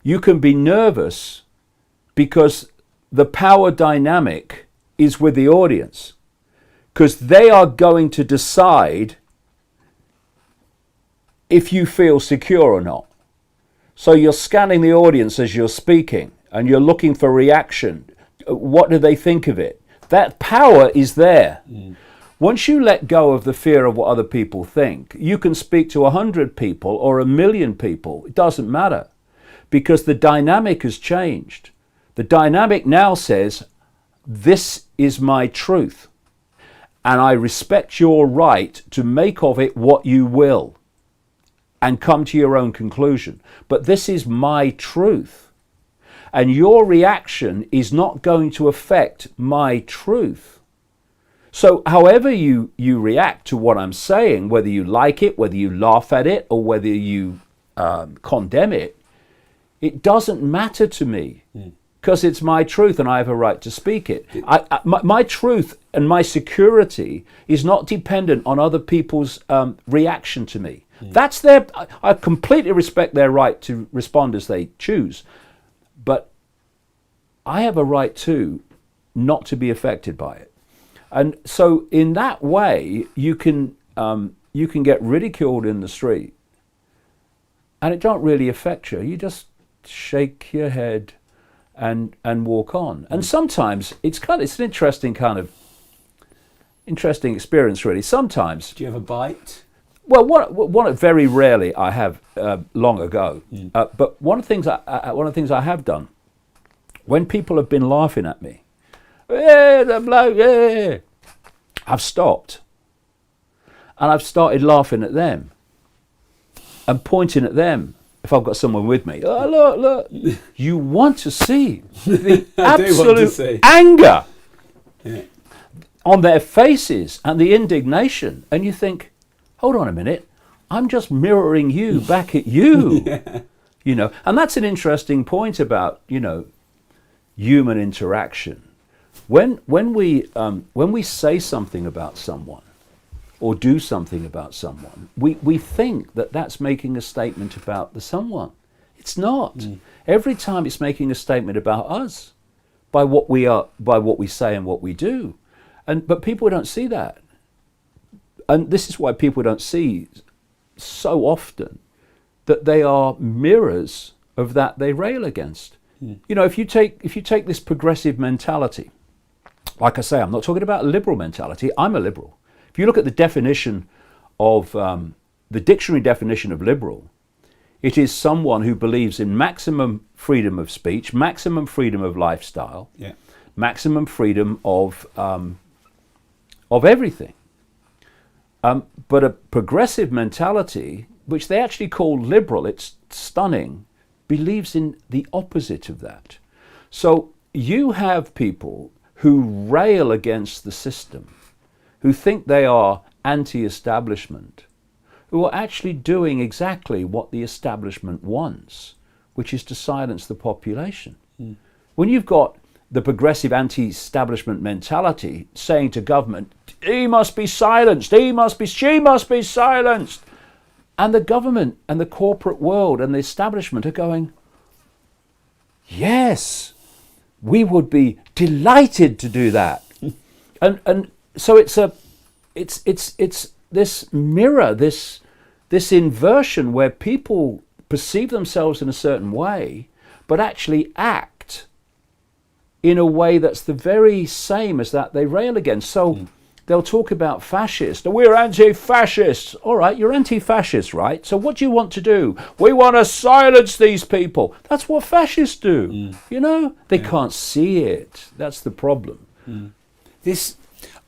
you can be nervous because the power dynamic is with the audience, because they are going to decide if you feel secure or not. So you're scanning the audience as you're speaking and you're looking for reaction. What do they think of it? That power is there. Once you let go of the fear of what other people think, you can speak to 100 people or 1 million people. It doesn't matter, because the dynamic has changed. The dynamic now says, this is my truth, and I respect your right to make of it what you will and come to your own conclusion. But this is my truth, and your reaction is not going to affect my truth. So however you react to what I'm saying, whether you like it, whether you laugh at it, or whether you condemn it, it doesn't matter to me, because it's my truth and I have a right to speak it. My truth and my security is not dependent on other people's reaction to me. That's I completely respect their right to respond as they choose, but I have a right too not to be affected by it. And so in that way, you can get ridiculed in the street, and it don't really affect you. You just shake your head and walk on. And sometimes it's an interesting experience, really. Sometimes. Do you have a bite? Well, very rarely I have long ago. But one of the things I have done, when people have been laughing at me, the bloke, I've stopped, and I've started laughing at them and pointing at them. If I've got someone with me, oh, look, you want to see the absolute anger on their faces and the indignation, and you think, hold on a minute, I'm just mirroring you back at you. And that's an interesting point about human interaction. When we say something about someone or do something about someone, we think that that's making a statement about the someone. It's not. Every time it's making a statement about us by what we are, by what we say and what we do. But people don't see that. And this is why people don't see so often that they are mirrors of that they rail against. If you take this progressive mentality, like I say, I'm not talking about a liberal mentality. I'm a liberal. If you look at the definition of the dictionary definition of liberal, it is someone who believes in maximum freedom of speech, maximum freedom of lifestyle, maximum freedom of everything. But a progressive mentality, which they actually call liberal, it's stunning, believes in the opposite of that. So you have people who rail against the system, who think they are anti-establishment, who are actually doing exactly what the establishment wants, which is to silence the population. When you've got the progressive anti-establishment mentality saying to government, he must be silenced, she must be silenced, and the government and the corporate world and the establishment are going, yes, we would be delighted to do that. and so it's this mirror, this inversion where people perceive themselves in a certain way, but actually act in a way that's the very same as that they rail against. So they'll talk about fascists. We're anti-fascists. All right, you're anti-fascist, right? So what do you want to do? We want to silence these people. That's what fascists do. They can't see it. That's the problem.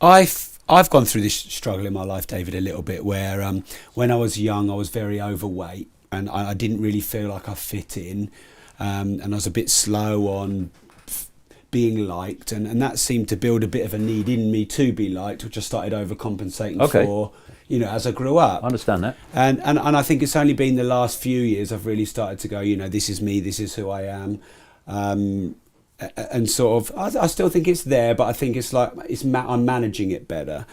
I've gone through this struggle in my life, David, a little bit, where when I was young, I was very overweight and I didn't really feel like I fit in, and I was a bit slow on being liked, and that seemed to build a bit of a need in me to be liked, which I started overcompensating for, as I grew up. I understand that. And I think it's only been the last few years I've really started to go, this is me, this is who I am. And sort of, I still think it's there, but I think it's like, I'm managing it better.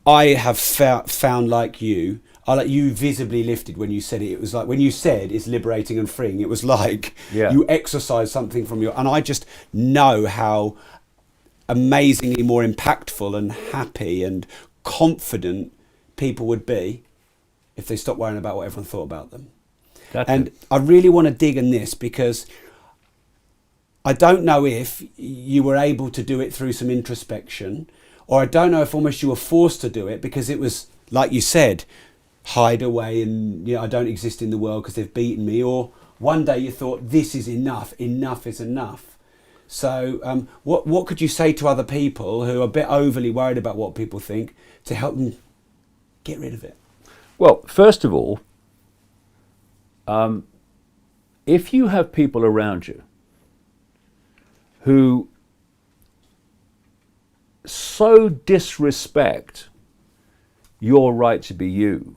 I have found like you visibly lifted when you said it. It was like when you said it's liberating and freeing, it was like you exercised something from and I just know how amazingly more impactful and happy and confident people would be if they stopped worrying about what everyone thought about them. And I really want to dig in this because I don't know if you were able to do it through some introspection, or I don't know if almost you were forced to do it because it was, like you said, hide away and I don't exist in the world because they've beaten me, or one day you thought, this is enough is enough. So what could you say to other people who are a bit overly worried about what people think to help them get rid of it? Well, first of all, if you have people around you who so disrespect your right to be you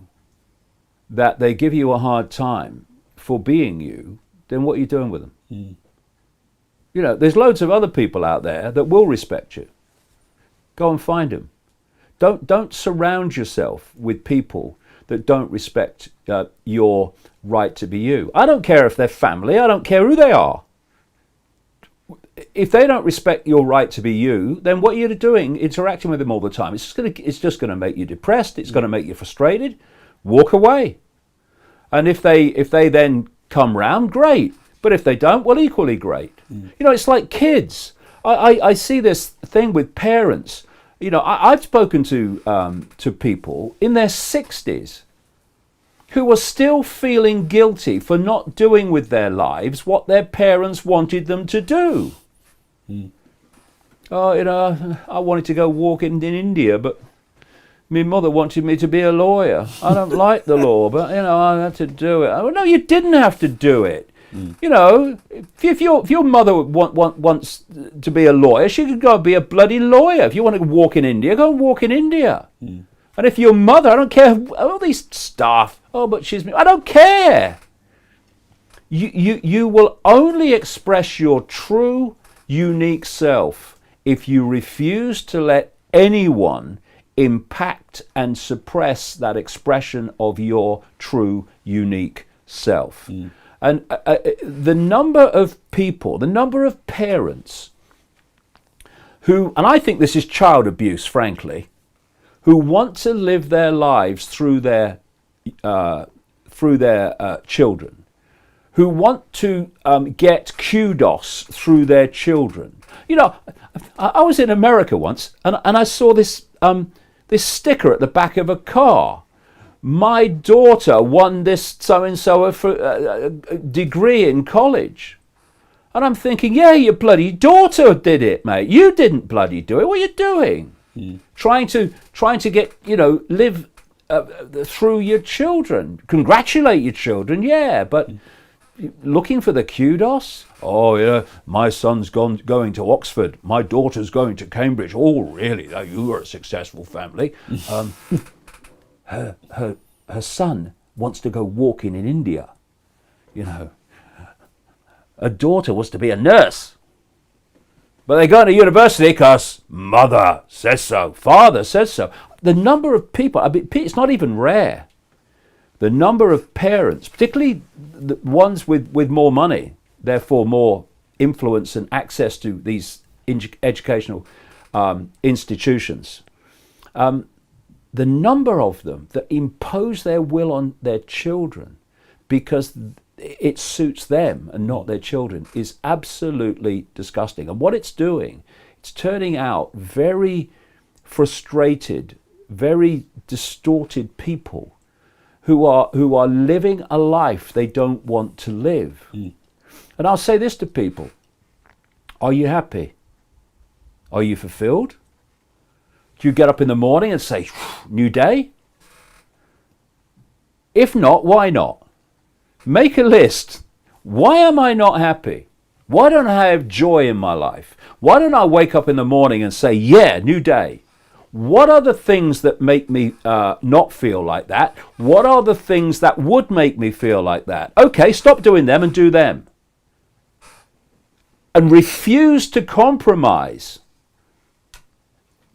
that they give you a hard time for being you, then what are you doing with them? You know, there's loads of other people out there that will respect you. Go and find them. Don't surround yourself with people that don't respect your right to be you. I don't care if they're family. I don't care who they are. If they don't respect your right to be you, then what you're doing, interacting with them all the time, it's just going to make you depressed. It's going to make you frustrated. Walk away. And if they then come round, great. But if they don't, well, equally great. You know, it's like kids. I see this thing with parents. You know, I've spoken to people in their 60s who are still feeling guilty for not doing with their lives what their parents wanted them to do. Oh, you know, I wanted to go walking in India, but my mother wanted me to be a lawyer. I don't like the law, but, you know, I had to do it. Oh, no, you didn't have to do it. You know, if your mother wants to be a lawyer, she could go and be a bloody lawyer. If you want to walk in India, go and walk in India. And if your mother, I don't care, all these stuff, oh, but I don't care. You will only express your true, unique self if you refuse to let anyone impact and suppress that expression of your true, unique self. And the number of people, the number of parents who, and I think this is child abuse, frankly, who want to live their lives through their children, who want to get kudos through their children. You know, I was in America once, and I saw this sticker at the back of a car. My daughter won this so-and-so degree in college. And I'm thinking, yeah, your bloody daughter did it, mate. You didn't bloody do it. What are you doing? Trying to get, you know, live through your children. Congratulate your children, yeah, but looking for the kudos? Oh, yeah, my son's going to Oxford. My daughter's going to Cambridge. Oh, really? You are a successful family. Her son wants to go walking in India. You know, her daughter wants to be a nurse, but they go to university because mother says so, father says so. The number of people, I mean, it's not even rare. The number of parents, particularly the ones with more money, therefore more influence and access to these educational institutions, the number of them that impose their will on their children because it suits them and not their children is absolutely disgusting. And what it's doing, it's turning out very frustrated, very distorted people who are living a life they don't want to live. And I'll say this to people: are you happy? Are you fulfilled? Do you get up in the morning and say, new day? If not, why not? Make a list. Why am I not happy? Why don't I have joy in my life? Why don't I wake up in the morning and say, yeah, new day? What are the things that make me not feel like that? What are the things that would make me feel like that? Okay, stop doing them and do them. And refuse to compromise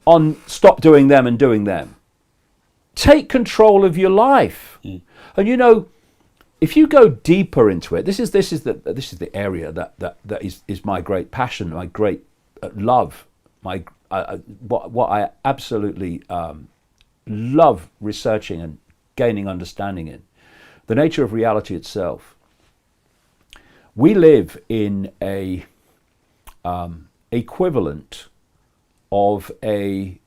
on stop doing them and doing them. Take control of your life. And you know, if you go deeper into it, this is the area that is my great passion, my great love, my what I absolutely love researching and gaining understanding in, the nature of reality itself. We live in a equivalent of a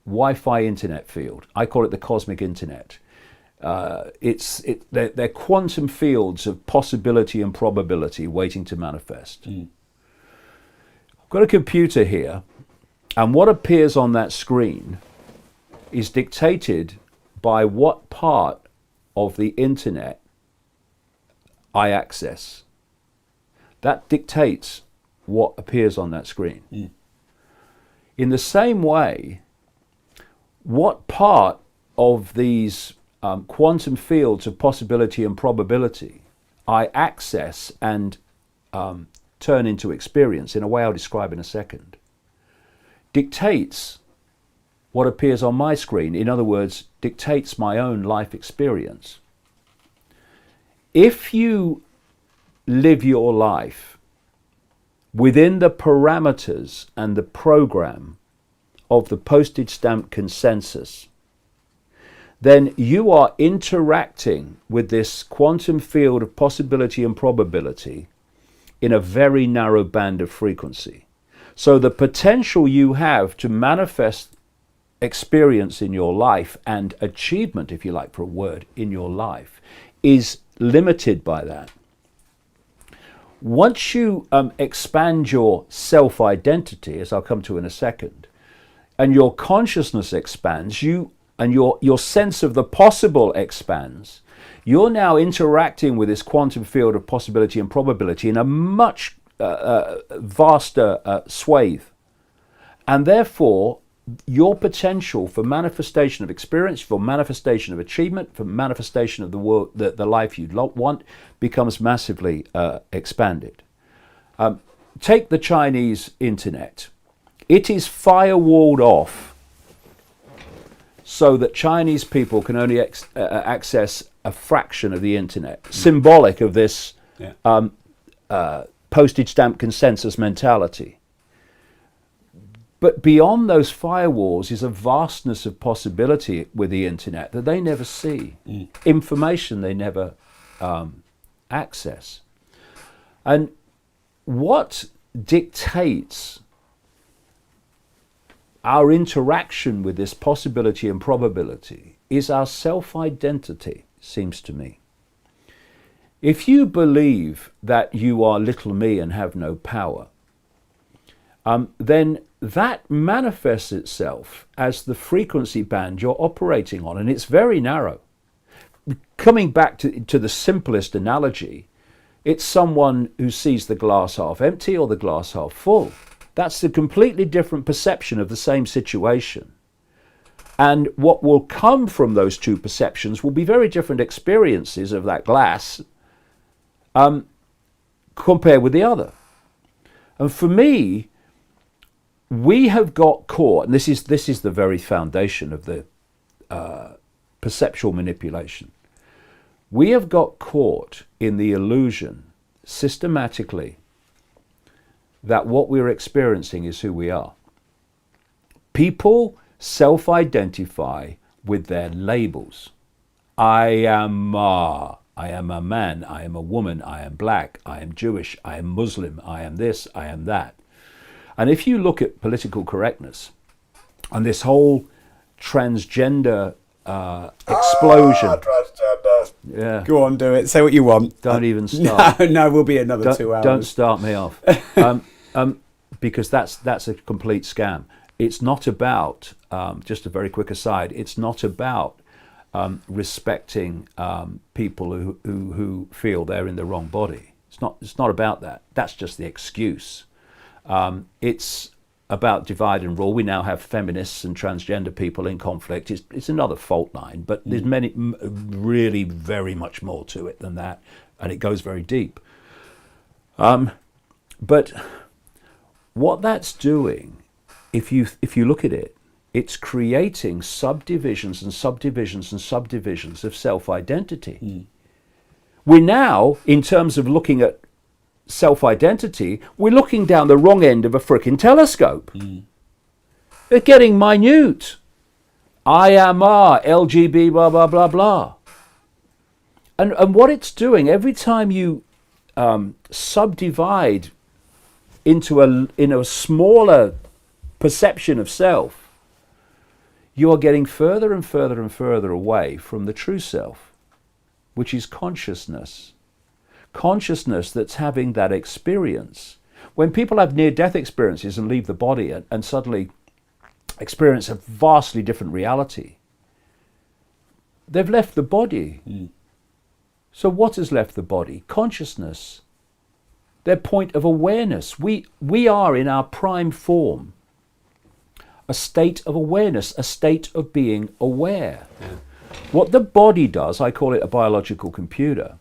Wi-Fi internet field. I call it the cosmic internet. They're quantum fields of possibility and probability waiting to manifest. I've got a computer here, and what appears on that screen is dictated by what part of the internet I access. That dictates what appears on that screen. Mm. In the same way, what part of these quantum fields of possibility and probability I access and turn into experience, in a way I'll describe in a second, dictates what appears on my screen. In other words, dictates my own life experience. If you live your life within the parameters and the program of the postage stamp consensus, then you are interacting with this quantum field of possibility and probability in a very narrow band of frequency. So the potential you have to manifest experience in your life and achievement, if you like for a word, in your life is limited by that. Once you expand your self-identity, as I'll come to in a second, and your consciousness expands, and your sense of the possible expands, you're now interacting with this quantum field of possibility and probability in a much vaster swathe. And therefore, your potential for manifestation of experience, for manifestation of achievement, for manifestation of the world, the life you'd want, becomes massively expanded. Take the Chinese internet. It is firewalled off so that Chinese people can only access a fraction of the internet, symbolic of this postage stamp consensus mentality. But beyond those firewalls is a vastness of possibility with the internet that they never see, information they never access. And what dictates our interaction with this possibility and probability is our self-identity, seems to me. If you believe that you are little me and have no power, then that manifests itself as the frequency band you're operating on, and it's very narrow. Coming back to the simplest analogy, it's someone who sees the glass half empty or the glass half full. That's a completely different perception of the same situation. And what will come from those two perceptions will be very different experiences of that glass compared with the other. And for me, we have got caught, and this is the very foundation of the perceptual manipulation. We have got caught in the illusion systematically that what we're experiencing is who we are. People self-identify with their labels. I am a man, I am a woman, I am black, I am Jewish, I am Muslim, I am this, I am that. And if you look at political correctness and this whole transgender explosion. Transgender. Yeah. Go on, do it. Say what you want. Don't even start. No, we'll be another 2 hours. Don't start me off. Because that's a complete scam. It's not about, just a very quick aside, it's not about respecting people who feel they're in the wrong body. It's not about that. That's just the excuse. It's about divide and rule. We now have feminists and transgender people in conflict. It's another fault line, but there's really very much more to it than that, and it goes very deep. But what that's doing, if you look at it, it's creating subdivisions and subdivisions and subdivisions of self-identity. We're now, in terms of looking at self-identity, we're looking down the wrong end of a frickin' telescope. They're getting minute. I am LGB, blah, blah, blah, blah. And what it's doing, every time you subdivide into a smaller perception of self, you are getting further and further and further away from the true self, which is consciousness. Consciousness that's having that experience, When people have near-death experiences and leave the body and suddenly experience a vastly different reality, they've left the body. So what has left the body? Consciousness. Their point of awareness. We are in our prime form a state of awareness, a state of being aware. What the body does, I call it a biological computer,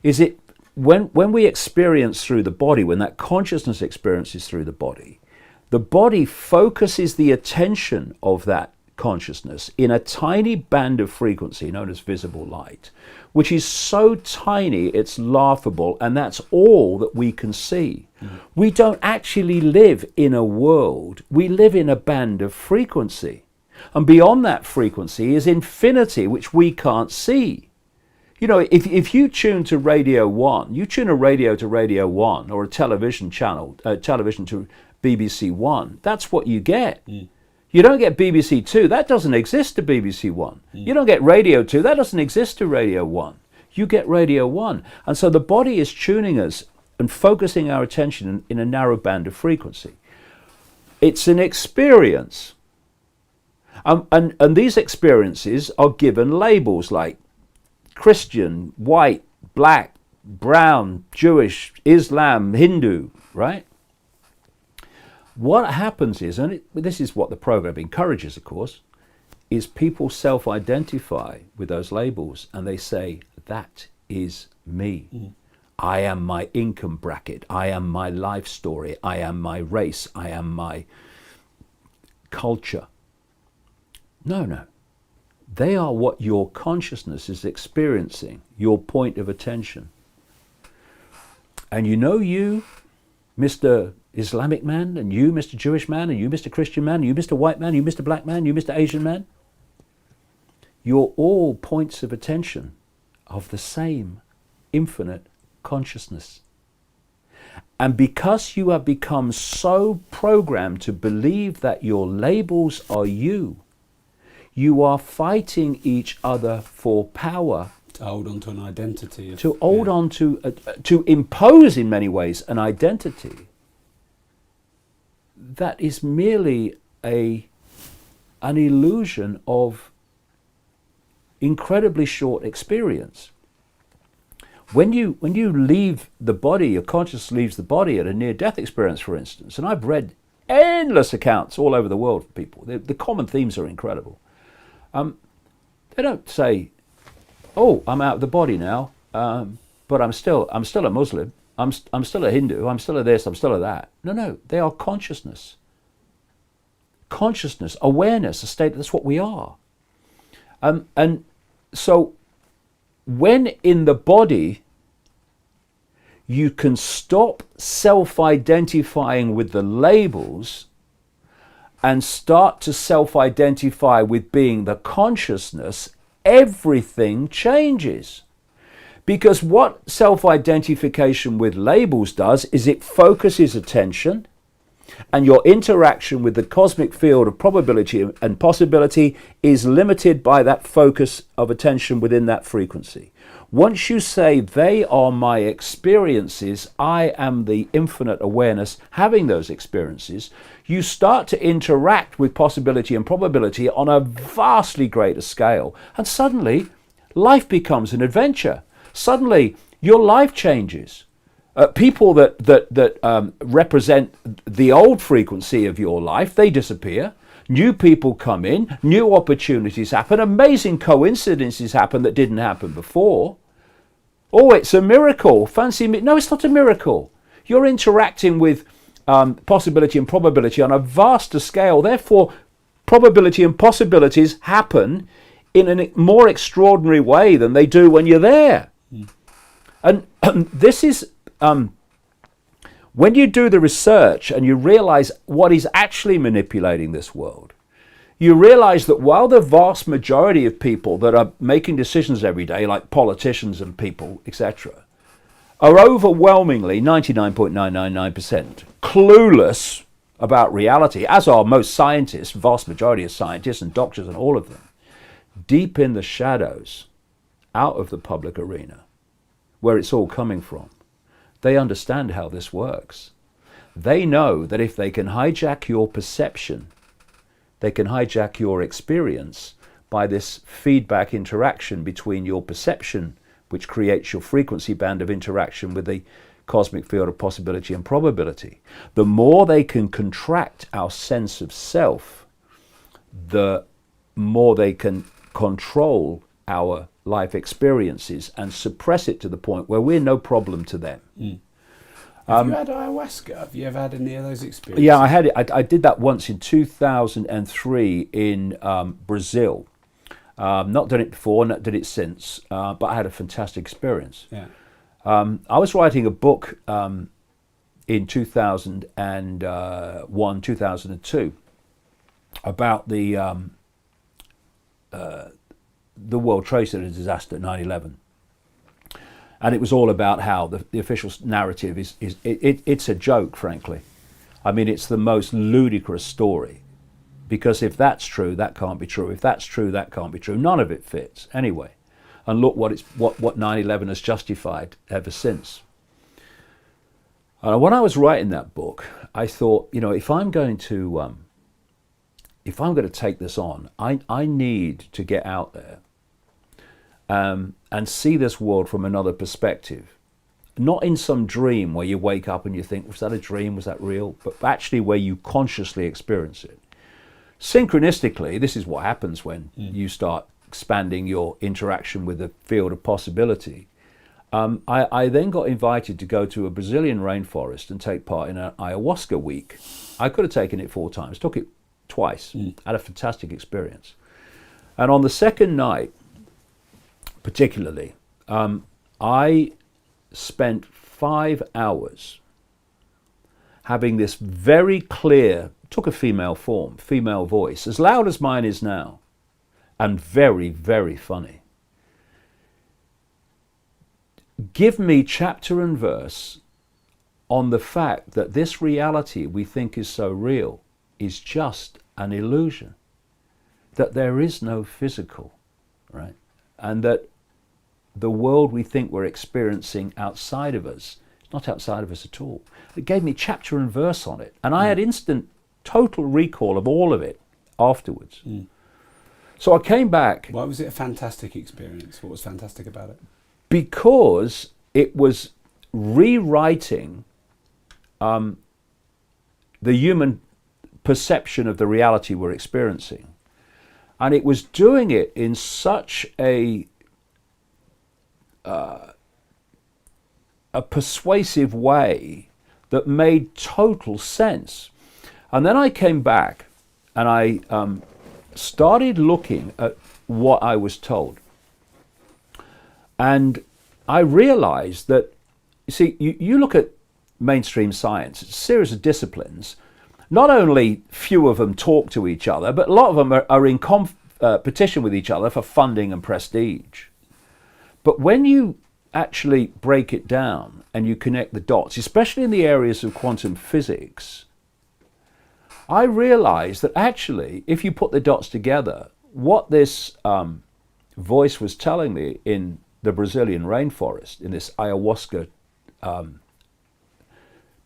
is it when we experience through the body, when that consciousness experiences through the body focuses the attention of that consciousness in a tiny band of frequency known as visible light, which is so tiny it's laughable, and that's all that we can see. We don't actually live in a world, we live in a band of frequency. And beyond that frequency is infinity, which we can't see. You know, if you tune to Radio 1, you tune a radio to Radio 1 or a television channel, television to BBC 1, that's what you get. You don't get BBC 2, that doesn't exist to BBC 1. You don't get Radio 2, that doesn't exist to Radio 1. You get Radio 1. And so the body is tuning us and focusing our attention in a narrow band of frequency. It's an experience. And these experiences are given labels like Christian, white, black, brown, Jewish, Islam, Hindu, right? What happens is, and this is what the program encourages, of course, is people self-identify with those labels and they say, that is me. I am my income bracket. I am my life story. I am my race. I am my culture. No. They are what your consciousness is experiencing, your point of attention. And you know you, Mr. Islamic man, and you, Mr. Jewish man, and you, Mr. Christian man, and you, Mr. White man, you, Mr. Black man, you, Mr. Asian man, you're all points of attention of the same infinite consciousness. And because you have become so programmed to believe that your labels are you are fighting each other for power. To hold on to an identity. To hold on to impose in many ways an identity that is merely an illusion of incredibly short experience. When you leave the body, your consciousness leaves the body at a near-death experience, for instance, and I've read endless accounts all over the world for people. The common themes are incredible. They don't say, "Oh, I'm out of the body now, but I'm still a Muslim. I'm still a Hindu. I'm still a this. I'm still a that." No. They are consciousness, awareness, a state. That's what we are. And so, when in the body, you can stop self-identifying with the labels and start to self-identify with being the consciousness, everything changes. Because what self-identification with labels does is it focuses attention, and your interaction with the cosmic field of probability and possibility is limited by that focus of attention within that frequency. Once you say, they are my experiences, I am the infinite awareness having those experiences, you start to interact with possibility and probability on a vastly greater scale. And suddenly, life becomes an adventure. Suddenly, your life changes. People that represent the old frequency of your life, they disappear. New people come in, new opportunities happen, amazing coincidences happen that didn't happen before. Oh, it's a miracle. Fancy me? No, it's not a miracle. You're interacting with possibility and probability on a vaster scale. Therefore, probability and possibilities happen in a more extraordinary way than they do when you're there. And this is... when you do the research and you realize what is actually manipulating this world, you realize that while the vast majority of people that are making decisions every day, like politicians and people, etc., are overwhelmingly 99.999% clueless about reality, as are most scientists, vast majority of scientists and doctors and all of them, deep in the shadows, out of the public arena, where it's all coming from. They understand how this works. they know that if they can hijack your perception, they can hijack your experience by this feedback interaction between your perception, which creates your frequency band of interaction with the cosmic field of possibility and probability. The more they can contract our sense of self, the more they can control our life experiences and suppress it to the point where we're no problem to them. Have you had ayahuasca? Have you ever had any of those experiences? Yeah, I had it. I did that once in 2003 in Brazil. Not done it before, not did it since, but I had a fantastic experience. Yeah. I was writing a book in 2001, 2002 about the World Trade Center disaster, 9/11. And it was all about how the official narrative it's a joke, frankly. I mean, it's the most ludicrous story. Because if that's true, that can't be true. If that's true, that can't be true. None of it fits anyway. And look what 9/11 has justified ever since. When I was writing that book, I thought, if I'm going to take this on, I need to get out there and see this world from another perspective. Not in some dream where you wake up and you think, was that a dream? Was that real? But actually where you consciously experience it. Synchronistically, this is what happens when you start expanding your interaction with the field of possibility. I then got invited to go to a Brazilian rainforest and take part in an ayahuasca week. I could have taken it 4 times, took it twice, had a fantastic experience. And on the second night, particularly, I spent 5 hours having this very clear, took a female form, female voice, as loud as mine is now, and very, very funny. Give me chapter and verse on the fact that this reality we think is so real is just an illusion, that there is no physical, right? And that the world we think we're experiencing outside of us, it's not outside of us at all. It gave me chapter and verse on it, and I had instant total recall of all of it afterwards. So I came back. Why was it a fantastic experience? What was fantastic about it? Because it was rewriting the human perception of the reality we're experiencing. And it was doing it in such a persuasive way that made total sense. And then I came back and I started looking at what I was told. And I realized that, you see, you look at mainstream science, it's a series of disciplines. Not only few of them talk to each other, but a lot of them are in competition with each other for funding and prestige. But when you actually break it down and you connect the dots, especially in the areas of quantum physics, I realized that actually, if you put the dots together, what this voice was telling me in the Brazilian rainforest, in this ayahuasca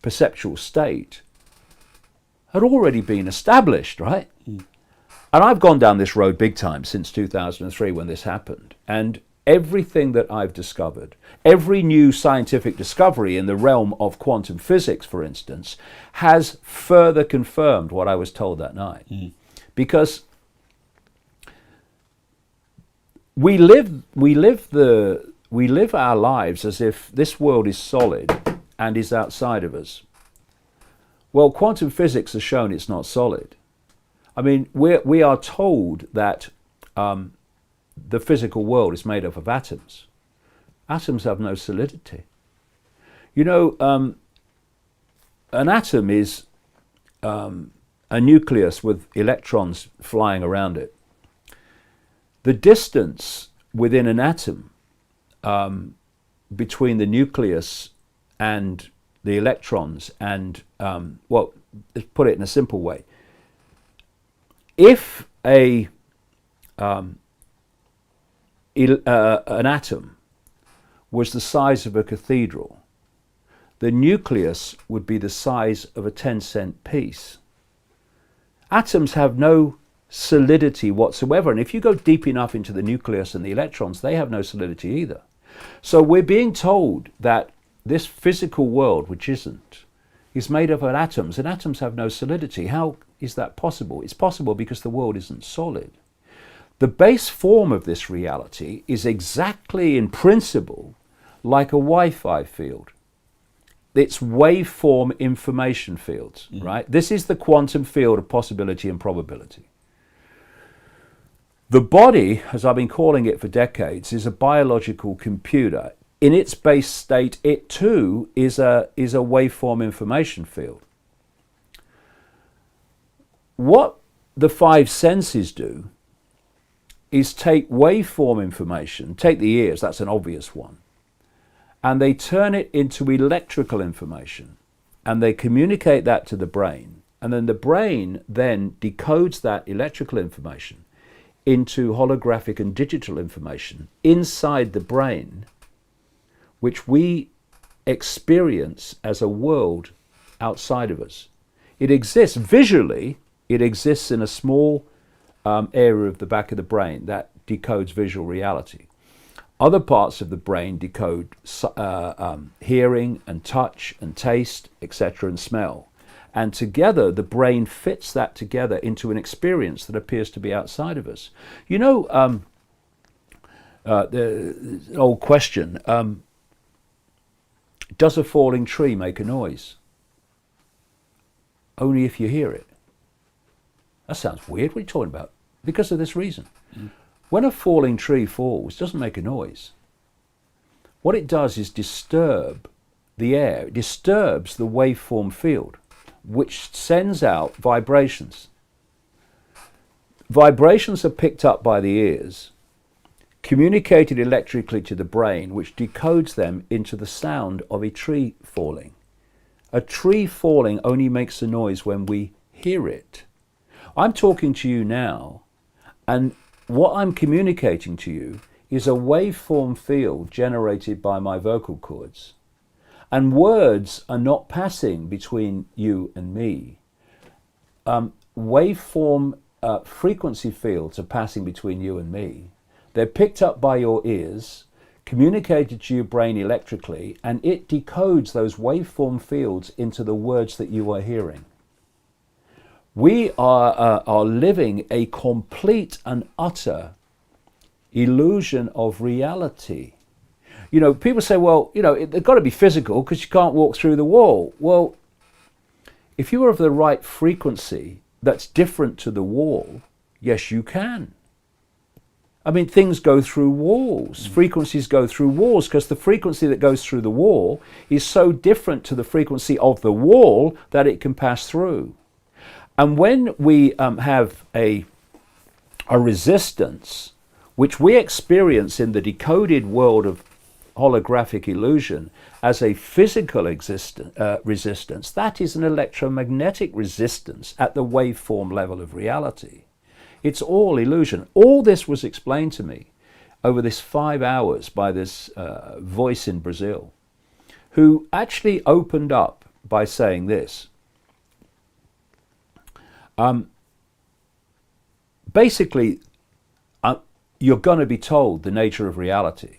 perceptual state, had already been established, right? And I've gone down this road big time since 2003 when this happened. And everything that I've discovered, every new scientific discovery in the realm of quantum physics, for instance, has further confirmed what I was told that night. Because we live our lives as if this world is solid and is outside of us. Well, quantum physics has shown it's not solid. I mean, we are told that the physical world is made up of atoms. Atoms have no solidity. You know, an atom is a nucleus with electrons flying around it. The distance within an atom between the nucleus and the electrons and, well, let's put it in a simple way. If an atom was the size of a cathedral, the nucleus would be the size of a 10-cent piece. Atoms have no solidity whatsoever, and if you go deep enough into the nucleus and the electrons, they have no solidity either. So we're being told that this physical world, which isn't, is made up of atoms, and atoms have no solidity. How is that possible? It's possible because the world isn't solid. The base form of this reality is exactly in principle like a Wi-Fi field. It's waveform information fields, right? This is the quantum field of possibility and probability. The body, as I've been calling it for decades, is a biological computer. In its base state, it too is a waveform information field. What the five senses do is take waveform information, take the ears, that's an obvious one, and they turn it into electrical information, and they communicate that to the brain, and then the brain then decodes that electrical information into holographic and digital information inside the brain, which we experience as a world outside of us. It exists visually, it exists in a small area of the back of the brain that decodes visual reality. Other parts of the brain decode hearing and touch and taste, etc., and smell. And together, the brain fits that together into an experience that appears to be outside of us. You know, the old question, does a falling tree make a noise? Only if you hear it. That sounds weird. What are you talking about? Because of this reason. When a falling tree falls, it doesn't make a noise. What it does is disturb the air. It disturbs the waveform field, which sends out vibrations. Vibrations are picked up by the ears, communicated electrically to the brain, which decodes them into the sound of a tree falling. A tree falling only makes a noise when we hear it. I'm talking to you now, and what I'm communicating to you is a waveform field generated by my vocal cords. And words are not passing between you and me. Waveform frequency fields are passing between you and me. They're picked up by your ears, communicated to your brain electrically, and it decodes those waveform fields into the words that you are hearing. We are living a complete and utter illusion of reality. You know, people say, well, you know, they've got to be physical because you can't walk through the wall. Well, if you are of the right frequency that's different to the wall, yes, you can. I mean, things go through walls. Frequencies go through walls because the frequency that goes through the wall is so different to the frequency of the wall that it can pass through. And when we have a resistance, which we experience in the decoded world of holographic illusion as a physical resistance, that is an electromagnetic resistance at the waveform level of reality. It's all illusion. All this was explained to me over this 5 hours by this voice in Brazil, who actually opened up by saying this. Basically, you're going to be told the nature of reality.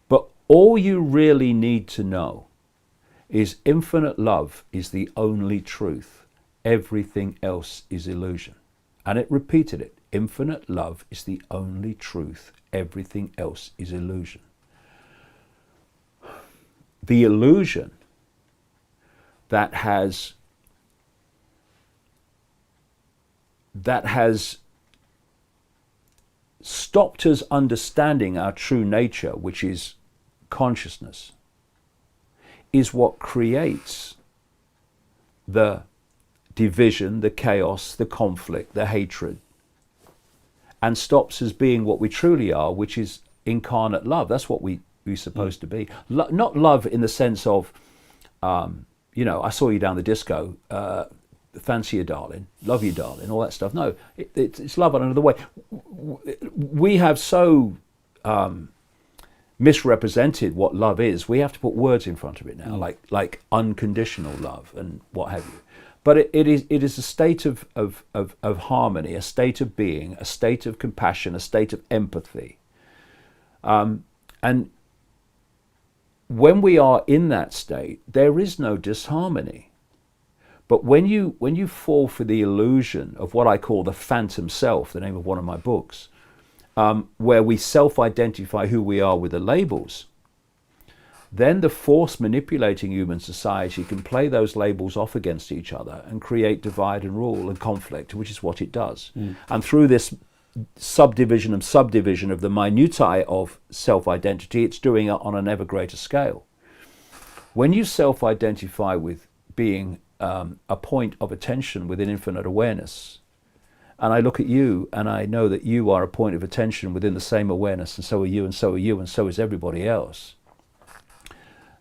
But all you really need to know is infinite love is the only truth. Everything else is illusion. And it repeated it. Infinite love is the only truth. Everything else is illusion. The illusion that has stopped us understanding our true nature, which is consciousness, is what creates the division, the chaos, the conflict, the hatred, and stops us being what we truly are, which is incarnate love. That's what we're supposed to be. Not love in the sense of, you know, I saw you down the disco, fancy you, darling, love you, darling, all that stuff. No, it's love in another way. We have so misrepresented what love is. We have to put words in front of it now, like unconditional love and what have you. But it is a state of harmony, a state of being, a state of compassion, a state of empathy. And when we are in that state, there is no disharmony. But when you fall for the illusion of what I call the phantom self, the name of one of my books, where we self-identify who we are with the labels, then the force manipulating human society can play those labels off against each other and create divide and rule and conflict, which is what it does. And through this subdivision of the minutiae of self-identity, it's doing it on an ever greater scale. When you self-identify with being a point of attention within infinite awareness, and I look at you and I know that you are a point of attention within the same awareness, and so are you, and so are you, and so is everybody else,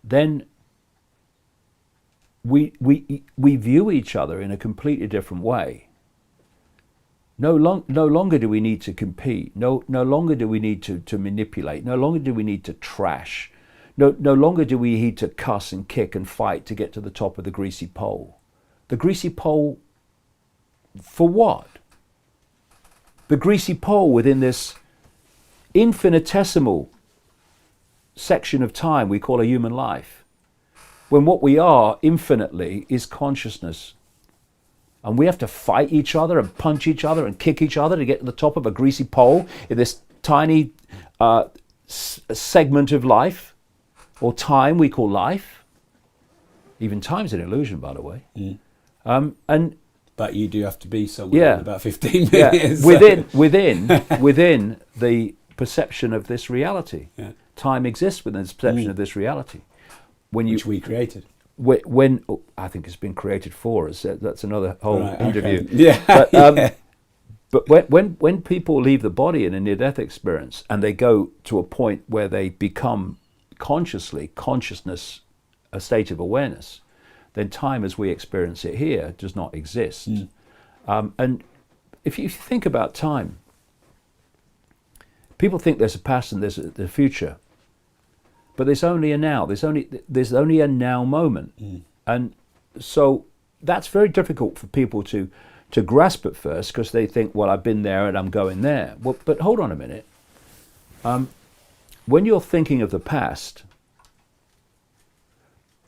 then we view each other in a completely different way. No longer do we need to compete. No longer do we need to manipulate. No longer do we need to trash. No longer do we need to cuss and kick and fight to get to the top of the greasy pole. The greasy pole for what? The greasy pole within this infinitesimal section of time we call a human life, when what we are infinitely is consciousness. And we have to fight each other and punch each other and kick each other to get to the top of a greasy pole in this tiny segment of life, or time we call life. Even time's an illusion, by the way. But you do have to be somewhere in about 15 minutes. Within the perception of this reality. Yeah. Time exists within the perception of this reality. Which we created. When I think it's been created for us. That's another whole interview. Okay. Yeah. But, when people leave the body in a near-death experience and they go to a point where they become consciousness, a state of awareness, then time as we experience it here does not exist. And if you think about time, people think there's a past and there's a future. But there's only a now. There's only a now moment, and so that's very difficult for people to grasp at first, because they think, well, I've been there and I'm going there. Well, but hold on a minute. When you're thinking of the past,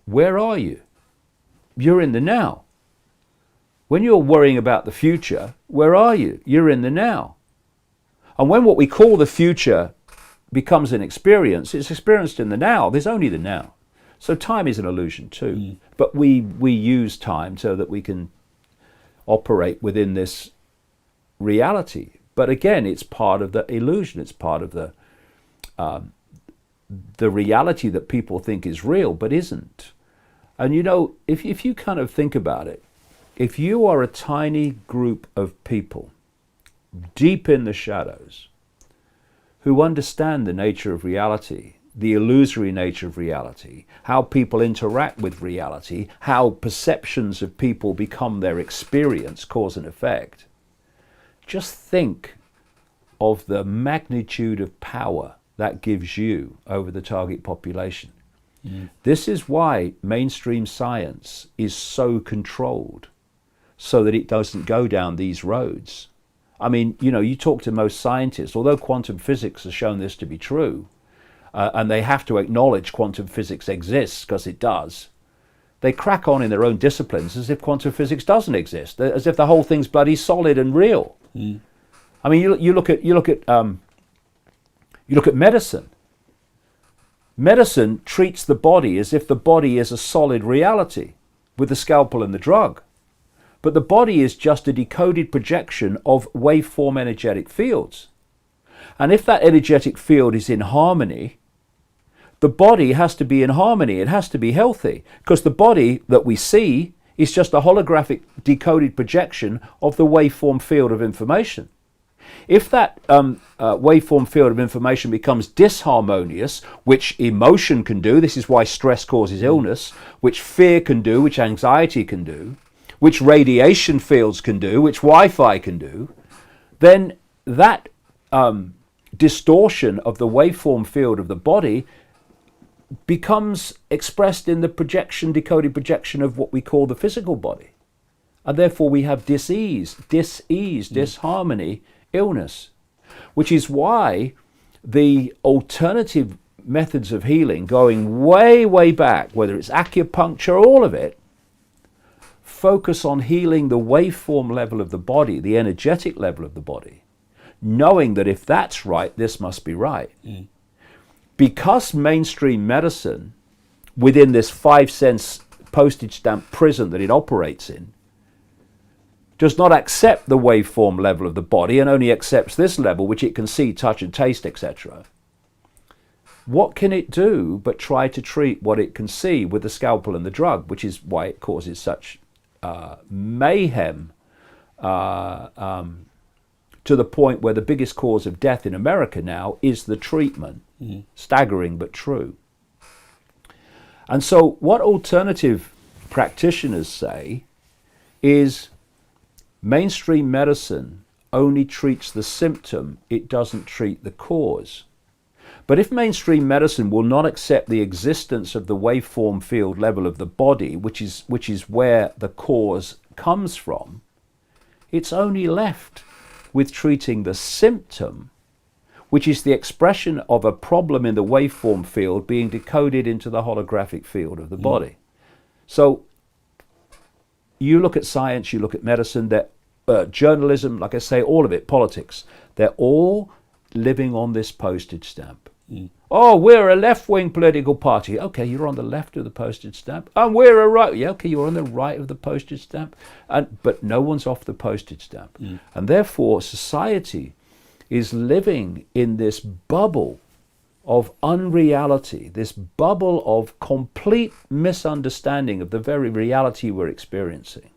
where are you? You're in the now. When you're worrying about the future, where are you? You're in the now. And when what we call the future becomes an experience, it's experienced in the now. There's only the now. So time is an illusion too. But we use time so that we can operate within this reality. But again, it's part of the illusion. It's part of the reality that people think is real, but isn't. And you know, if you kind of think about it, if you are a tiny group of people deep in the shadows, who understand the nature of reality, the illusory nature of reality, how people interact with reality, how perceptions of people become their experience, cause and effect, just think of the magnitude of power that gives you over the target population. This is why mainstream science is so controlled, so that it doesn't go down these roads. I mean, you know, you talk to most scientists, although quantum physics has shown this to be true, and they have to acknowledge quantum physics exists, because it does, they crack on in their own disciplines as if quantum physics doesn't exist, as if the whole thing's bloody solid and real. I mean, you look at medicine. Medicine treats the body as if the body is a solid reality, with the scalpel and the drug. But the body is just a decoded projection of waveform energetic fields. And if that energetic field is in harmony, the body has to be in harmony. It has to be healthy, because the body that we see is just a holographic decoded projection of the waveform field of information. If that waveform field of information becomes disharmonious, which emotion can do, this is why stress causes illness, which fear can do, which anxiety can do, which radiation fields can do, which Wi-Fi can do, then that distortion of the waveform field of the body becomes expressed in the decoded projection of what we call the physical body. And therefore we have dis-ease, disharmony, illness, which is why the alternative methods of healing, going way, way back, whether it's acupuncture, all of it, focus on healing the waveform level of the body, the energetic level of the body, knowing that if that's right, this must be right. Because mainstream medicine, within this 5-cent postage stamp prison that it operates in, does not accept the waveform level of the body and only accepts this level, which it can see, touch and taste, etc., what can it do but try to treat what it can see with the scalpel and the drug, which is why it causes such mayhem to the point where the biggest cause of death in America now is the treatment. Staggering but true. And so what alternative practitioners say is mainstream medicine only treats the symptom, it doesn't treat the cause. But if mainstream medicine will not accept the existence of the waveform field level of the body, which is where the cause comes from, it's only left with treating the symptom, which is the expression of a problem in the waveform field being decoded into the holographic field of the body. So you look at science, you look at medicine, journalism, like I say, all of it, politics, they're all living on this postage stamp. Oh, we're a left-wing political party. Okay, you're on the left of the postage stamp. And we're a right. Yeah, okay, you're on the right of the postage stamp. But no one's off the postage stamp. And therefore, society is living in this bubble of unreality, this bubble of complete misunderstanding of the very reality we're experiencing.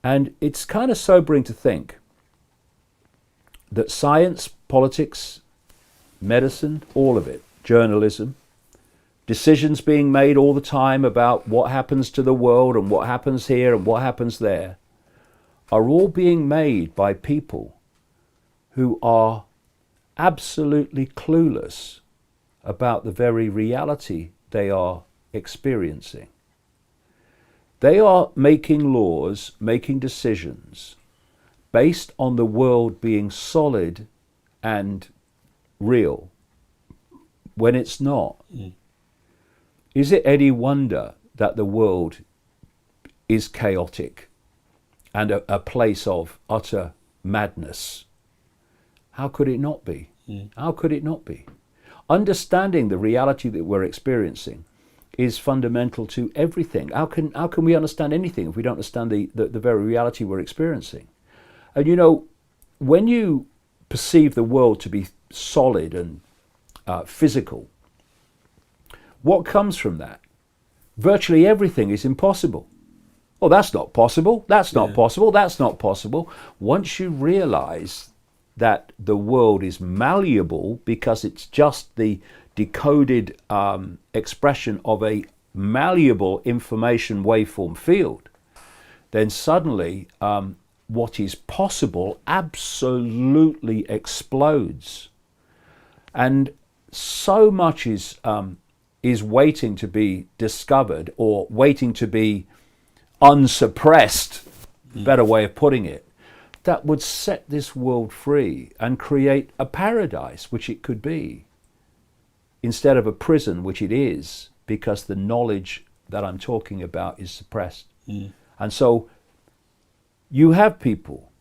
And it's kind of sobering to think that science, politics, medicine, all of it, journalism, decisions being made all the time about what happens to the world and what happens here and what happens there, are all being made by people who are absolutely clueless about the very reality they are experiencing. They are making laws, making decisions based on the world being solid and real when it's not. Is it any wonder that the world is chaotic and a place of utter madness? How could it not be? How could it not be? Understanding the reality that we're experiencing is fundamental to everything. How can we understand anything if we don't understand the very reality we're experiencing? And you know, when you perceive the world to be solid and physical, what comes from that? Virtually everything is impossible. Oh, that's not possible. That's not possible. That's not possible. Once you realize that the world is malleable because it's just the decoded expression of a malleable information waveform field, then suddenly what is possible absolutely explodes. And so much is waiting to be discovered or waiting to be unsuppressed, better way of putting it, that would set this world free and create a paradise, which it could be, instead of a prison, which it is, because the knowledge that I'm talking about is suppressed. And so you have people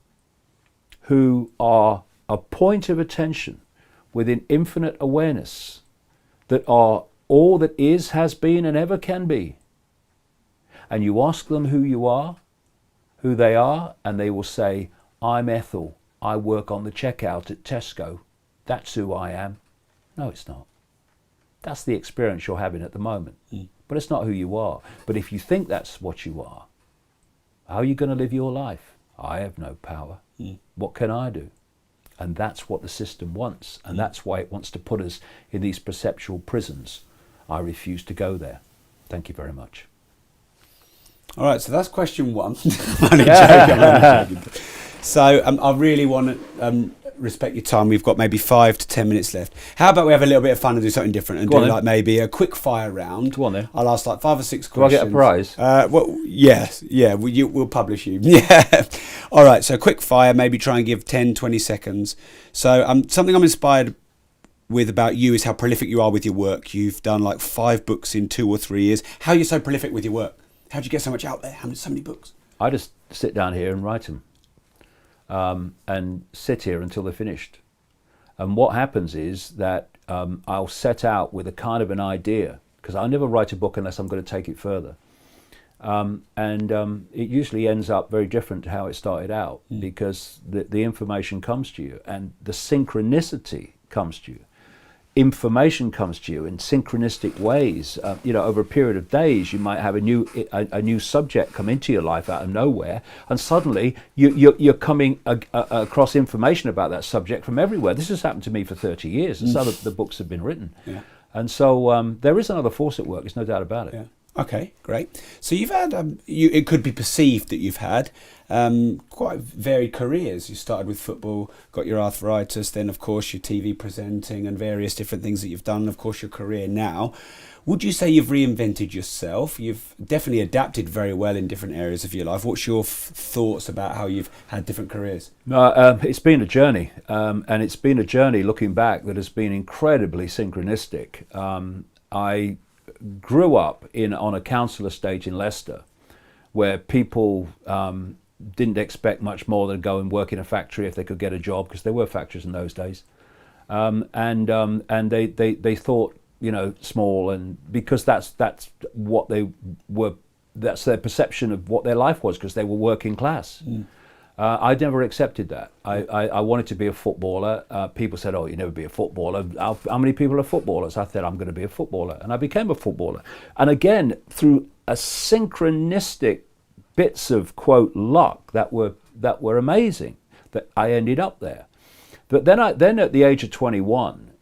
who are a point of attention within infinite awareness that are all that is, has been, and ever can be. And you ask them who you are, who they are, and they will say, I'm Ethel. I work on the checkout at Tesco. That's who I am. No, it's not. That's the experience you're having at the moment. But it's not who you are. But if you think that's what you are, how are you going to live your life? I have no power. What can I do? And that's what the system wants. And that's why it wants to put us in these perceptual prisons. I refuse to go there. Thank you very much. All right, so that's question one. I'm only joking. So I really want to respect your time. We've got maybe 5 to 10 minutes left. How about we have a little bit of fun and do something different and Go on do then. like maybe a quick fire round? Go on then. I'll ask like 5 or 6 Do I questions. get a prize? Well, yes, yeah, we'll publish you. Yeah. All right, so quick fire, maybe try and give 10, 20 seconds. So something I'm inspired with about you is how prolific you are with your work. You've done like 5 books in 2 or 3 years. How are you so prolific with your work? How do you get so much out there? So many books? I just sit down here and write them, and sit here until they're finished. And what happens is that I'll set out with a kind of an idea, because I never write a book unless I'm going to take it further. It usually ends up very different to how it started out, because the information comes to you and the synchronicity comes to you. Information comes to you in synchronistic ways. Over a period of days, you might have a new subject come into your life out of nowhere, and suddenly you're coming across information about that subject from everywhere. This has happened to me for 30 years. That's how the books have been written. Yeah. And so there is another force at work. There's no doubt about it. Yeah. Okay, great. So you've had, it could be perceived that you've had quite varied careers. You started with football, got your arthritis, then of course your TV presenting and various different things that you've done, and of course your career now. Would you say you've reinvented yourself? You've definitely adapted very well in different areas of your life. What's your thoughts about how you've had different careers? It's been a journey, and it's been a journey looking back that has been incredibly synchronistic. I grew up on a council estate in Leicester, where people didn't expect much more than go and work in a factory if they could get a job, because there were factories in those days, and they thought, small, and because that's what they were, that's their perception of what their life was, because they were working class. I never accepted that. I wanted to be a footballer. People said, "Oh, you never be a footballer." How many people are footballers? I said, "I'm going to be a footballer," and I became a footballer. And again, through a synchronistic bits of quote luck that were amazing, that I ended up there. But then at the age of 21,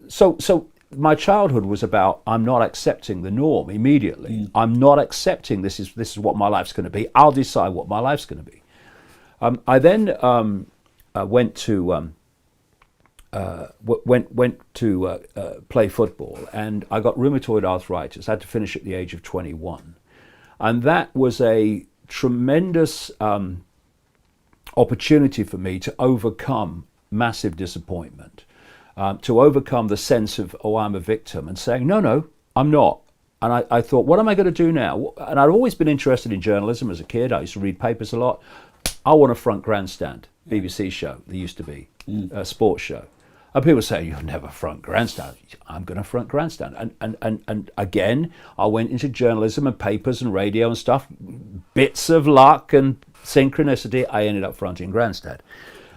so my childhood was about, I'm not accepting the norm immediately. I'm not accepting this is what my life's going to be. I'll decide what my life's going to be. I then went to play football, and I got rheumatoid arthritis. I had to finish at the age of 21, and that was a tremendous opportunity for me to overcome massive disappointment. To overcome the sense of, oh, I'm a victim, and saying, no, I'm not. And I thought, what am I going to do now? And I'd always been interested in journalism as a kid. I used to read papers a lot. I want a front grandstand, BBC show, there used to be, a sports show. And people say, you'll never front grandstand. I'm going to front grandstand. And again, I went into journalism and papers and radio and stuff. Bits of luck and synchronicity, I ended up fronting grandstand.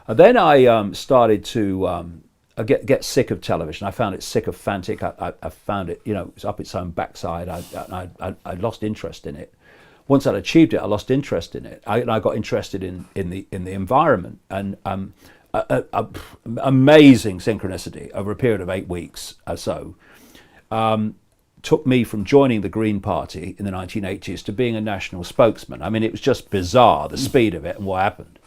And then I started to... I get sick of television. I found it sycophantic. I found it, it was up its own backside. I lost interest in it. Once I'd achieved it, I lost interest in it. I got interested in the environment, and amazing synchronicity over a period of 8 weeks or so took me from joining the Green Party in the 1980s to being a national spokesman. I mean, it was just bizarre, the speed of it and what happened.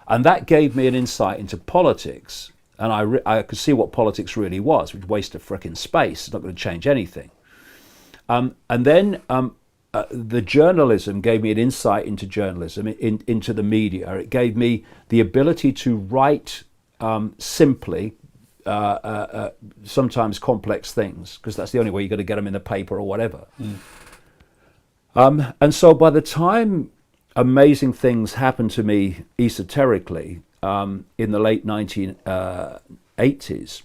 And that gave me an insight into politics. And I could see what politics really was, which waste of frickin' space. It's not going to change anything. And then the journalism gave me an insight into journalism, into the media. It gave me the ability to write simply, sometimes complex things, because that's the only way you're going to get them in the paper or whatever. And so by the time amazing things happened to me esoterically, in the late 1980s,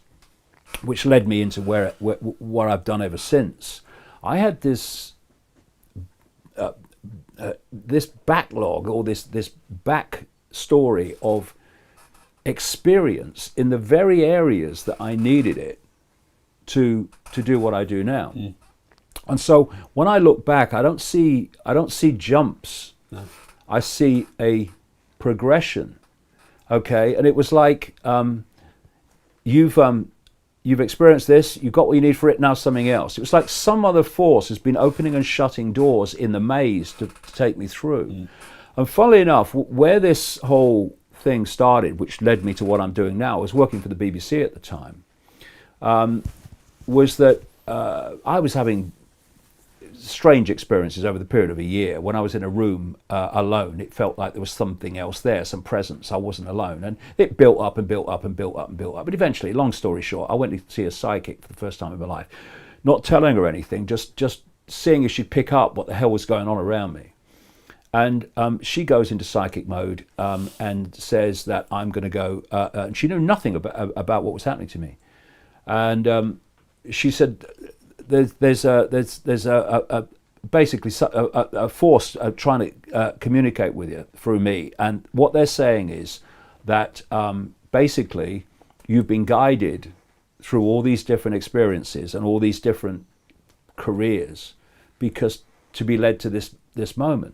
which led me into what I've done ever since. I had this this backlog, or this back story of experience in the very areas that I needed it to do what I do now. And so when I look back, I don't see jumps. No. I see a progression. Okay, and it was like you've experienced this, you've got what you need for it, now something else. It was like some other force has been opening and shutting doors in the maze to take me through. And funnily enough, where this whole thing started, which led me to what I'm doing now. I was working for the BBC at the time. Was that I was having strange experiences over the period of a year. When I was in a room alone, it felt like there was something else there, some presence. I wasn't alone, and it built up and built up and built up and built up. But eventually, long story short, I went to see a psychic for the first time in my life, not telling her anything, just seeing if she'd pick up what the hell was going on around me. And she goes into psychic mode and says that I'm going to go. And she knew nothing about what was happening to me, and she said, There's basically a force trying to communicate with you through me, and what they're saying is that basically you've been guided through all these different experiences and all these different careers, because to be led to this moment.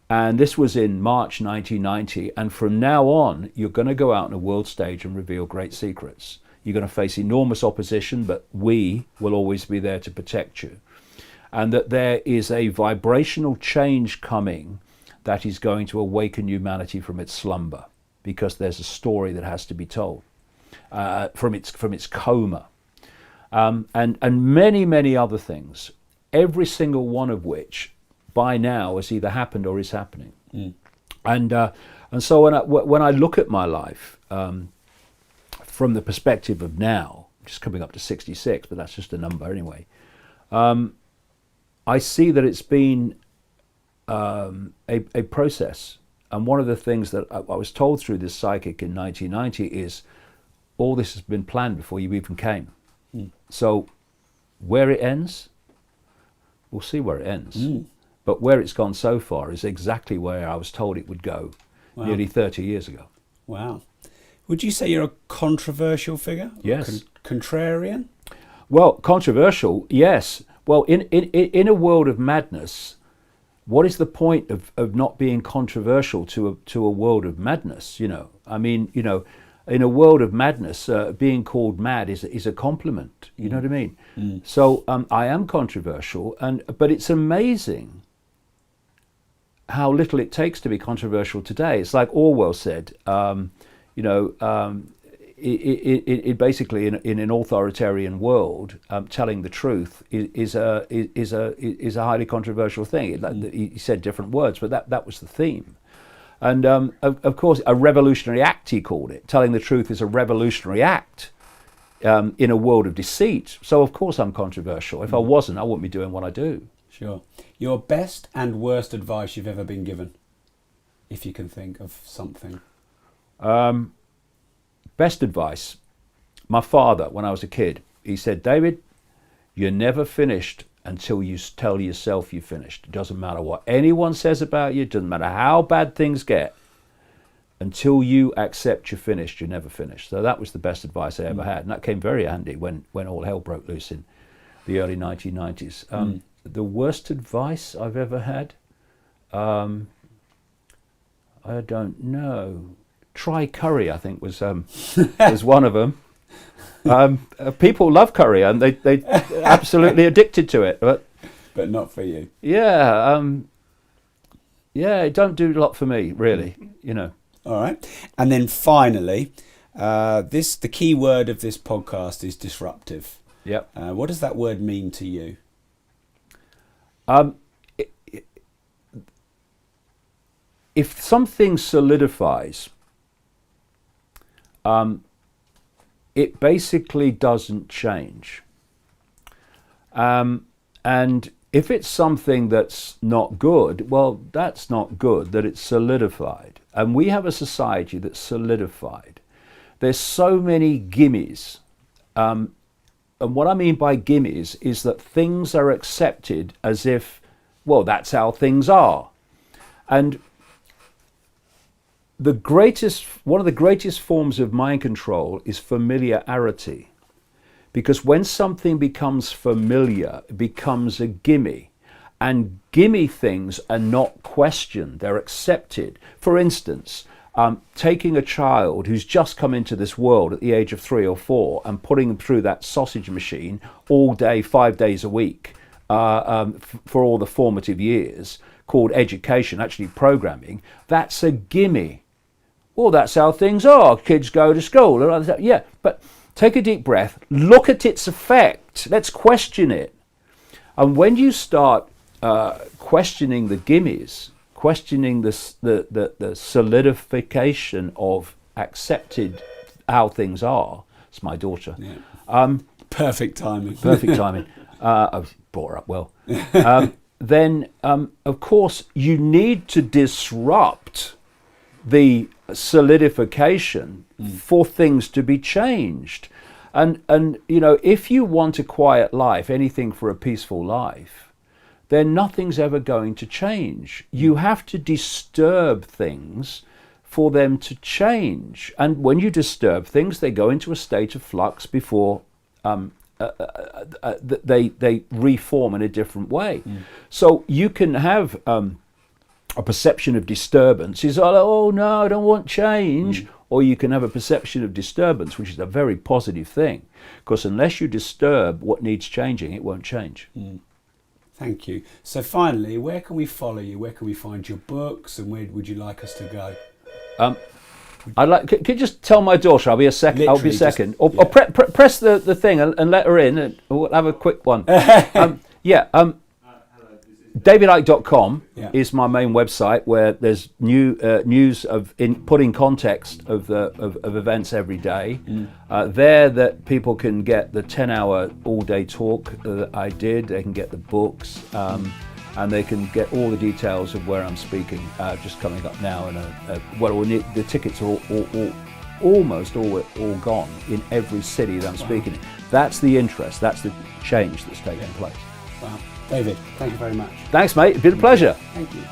And this was in March 1990, and from now on you're going to go out on a world stage and reveal great secrets. You're going to face enormous opposition, but we will always be there to protect you. And that there is a vibrational change coming that is going to awaken humanity from its slumber, because there's a story that has to be told from its coma. And many, many other things, every single one of which by now has either happened or is happening. And so when I look at my life, from the perspective of now, just coming up to 66, but that's just a number anyway, I see that it's been a process. And one of the things that I was told through this psychic in 1990 is, all this has been planned before you even came. So where it ends, we'll see where it ends. But where it's gone so far is exactly where I was told it would go nearly 30 years ago. Wow. Would you say you're a controversial figure? Yes. Contrarian? Well, controversial, yes. Well, in a world of madness, what is the point of not being controversial to a world of madness? You know, I mean, you know, in a world of madness, being called mad is a compliment. You know what I mean? So I am controversial, but it's amazing how little it takes to be controversial today. It's like Orwell said. You know, it basically in an authoritarian world, telling the truth is a highly controversial thing. He said different words, but that was the theme. And of course, a revolutionary act, he called it. Telling the truth is a revolutionary act in a world of deceit. So of course I'm controversial. If I wasn't, I wouldn't be doing what I do. Sure. Your best and worst advice you've ever been given, if you can think of something. Best advice, my father, when I was a kid, he said, David, you're never finished until you tell yourself you're finished. It doesn't matter what anyone says about you, it doesn't matter how bad things get, until you accept you're finished, you're never finished. So that was the best advice I ever had, and that came very handy when all hell broke loose in the early 1990s. The worst advice I've ever had, I don't know. Try curry, I think, was one of them. People love curry, and they absolutely addicted to it. But not for you. Yeah, it don't do a lot for me, really. You know. All right, and then finally, the key word of this podcast is disruptive. Yep. What does that word mean to you? If something solidifies, it basically doesn't change. And if it's something that's not good, well, that's not good, that it's solidified. And we have a society that's solidified. There's so many gimmies. And what I mean by gimmies is that things are accepted as if, well, that's how things are. And one of the greatest forms of mind control is familiarity. Because when something becomes familiar, it becomes a gimme. And gimme things are not questioned, they're accepted. For instance, taking a child who's just come into this world at the age of 3 or 4 and putting them through that sausage machine all day, 5 days a week, for all the formative years, called education, actually programming, that's a gimme. well, that's how things are. Kids go to school. Yeah, but take a deep breath. Look at its effect. Let's question it. And when you start questioning the gimmies, questioning the solidification of accepted how things are, it's my daughter. Yeah. Perfect timing. Perfect timing. I brought her up well. Then, of course, you need to disrupt the solidification for things to be changed. And you know, if you want a quiet life, anything for a peaceful life, then nothing's ever going to change. You have to disturb things for them to change. And when you disturb things, they go into a state of flux before they reform in a different way. So you can have a perception of disturbance is, oh no, I don't want change. Or you can have a perception of disturbance, which is a very positive thing, because unless you disturb what needs changing, it won't change. Thank you. So finally, where can we follow you? Where can we find your books, and where would you like us to go? I'd like. Could you just tell my daughter? I'll be a second. Literally I'll be a second. just, Or press the thing and let her in, and we'll have a quick one. DavidIcke.com is my main website, where there's news of put in context of events every day. There that people can get the 10-hour all-day talk that I did. They can get the books, and they can get all the details of where I'm speaking. Just coming up now, and the tickets are almost all gone in every city that I'm speaking in. That's the interest. That's the change that's taking place. Wow. David, thank you very much. Thanks, mate. It's been a pleasure. Thank you.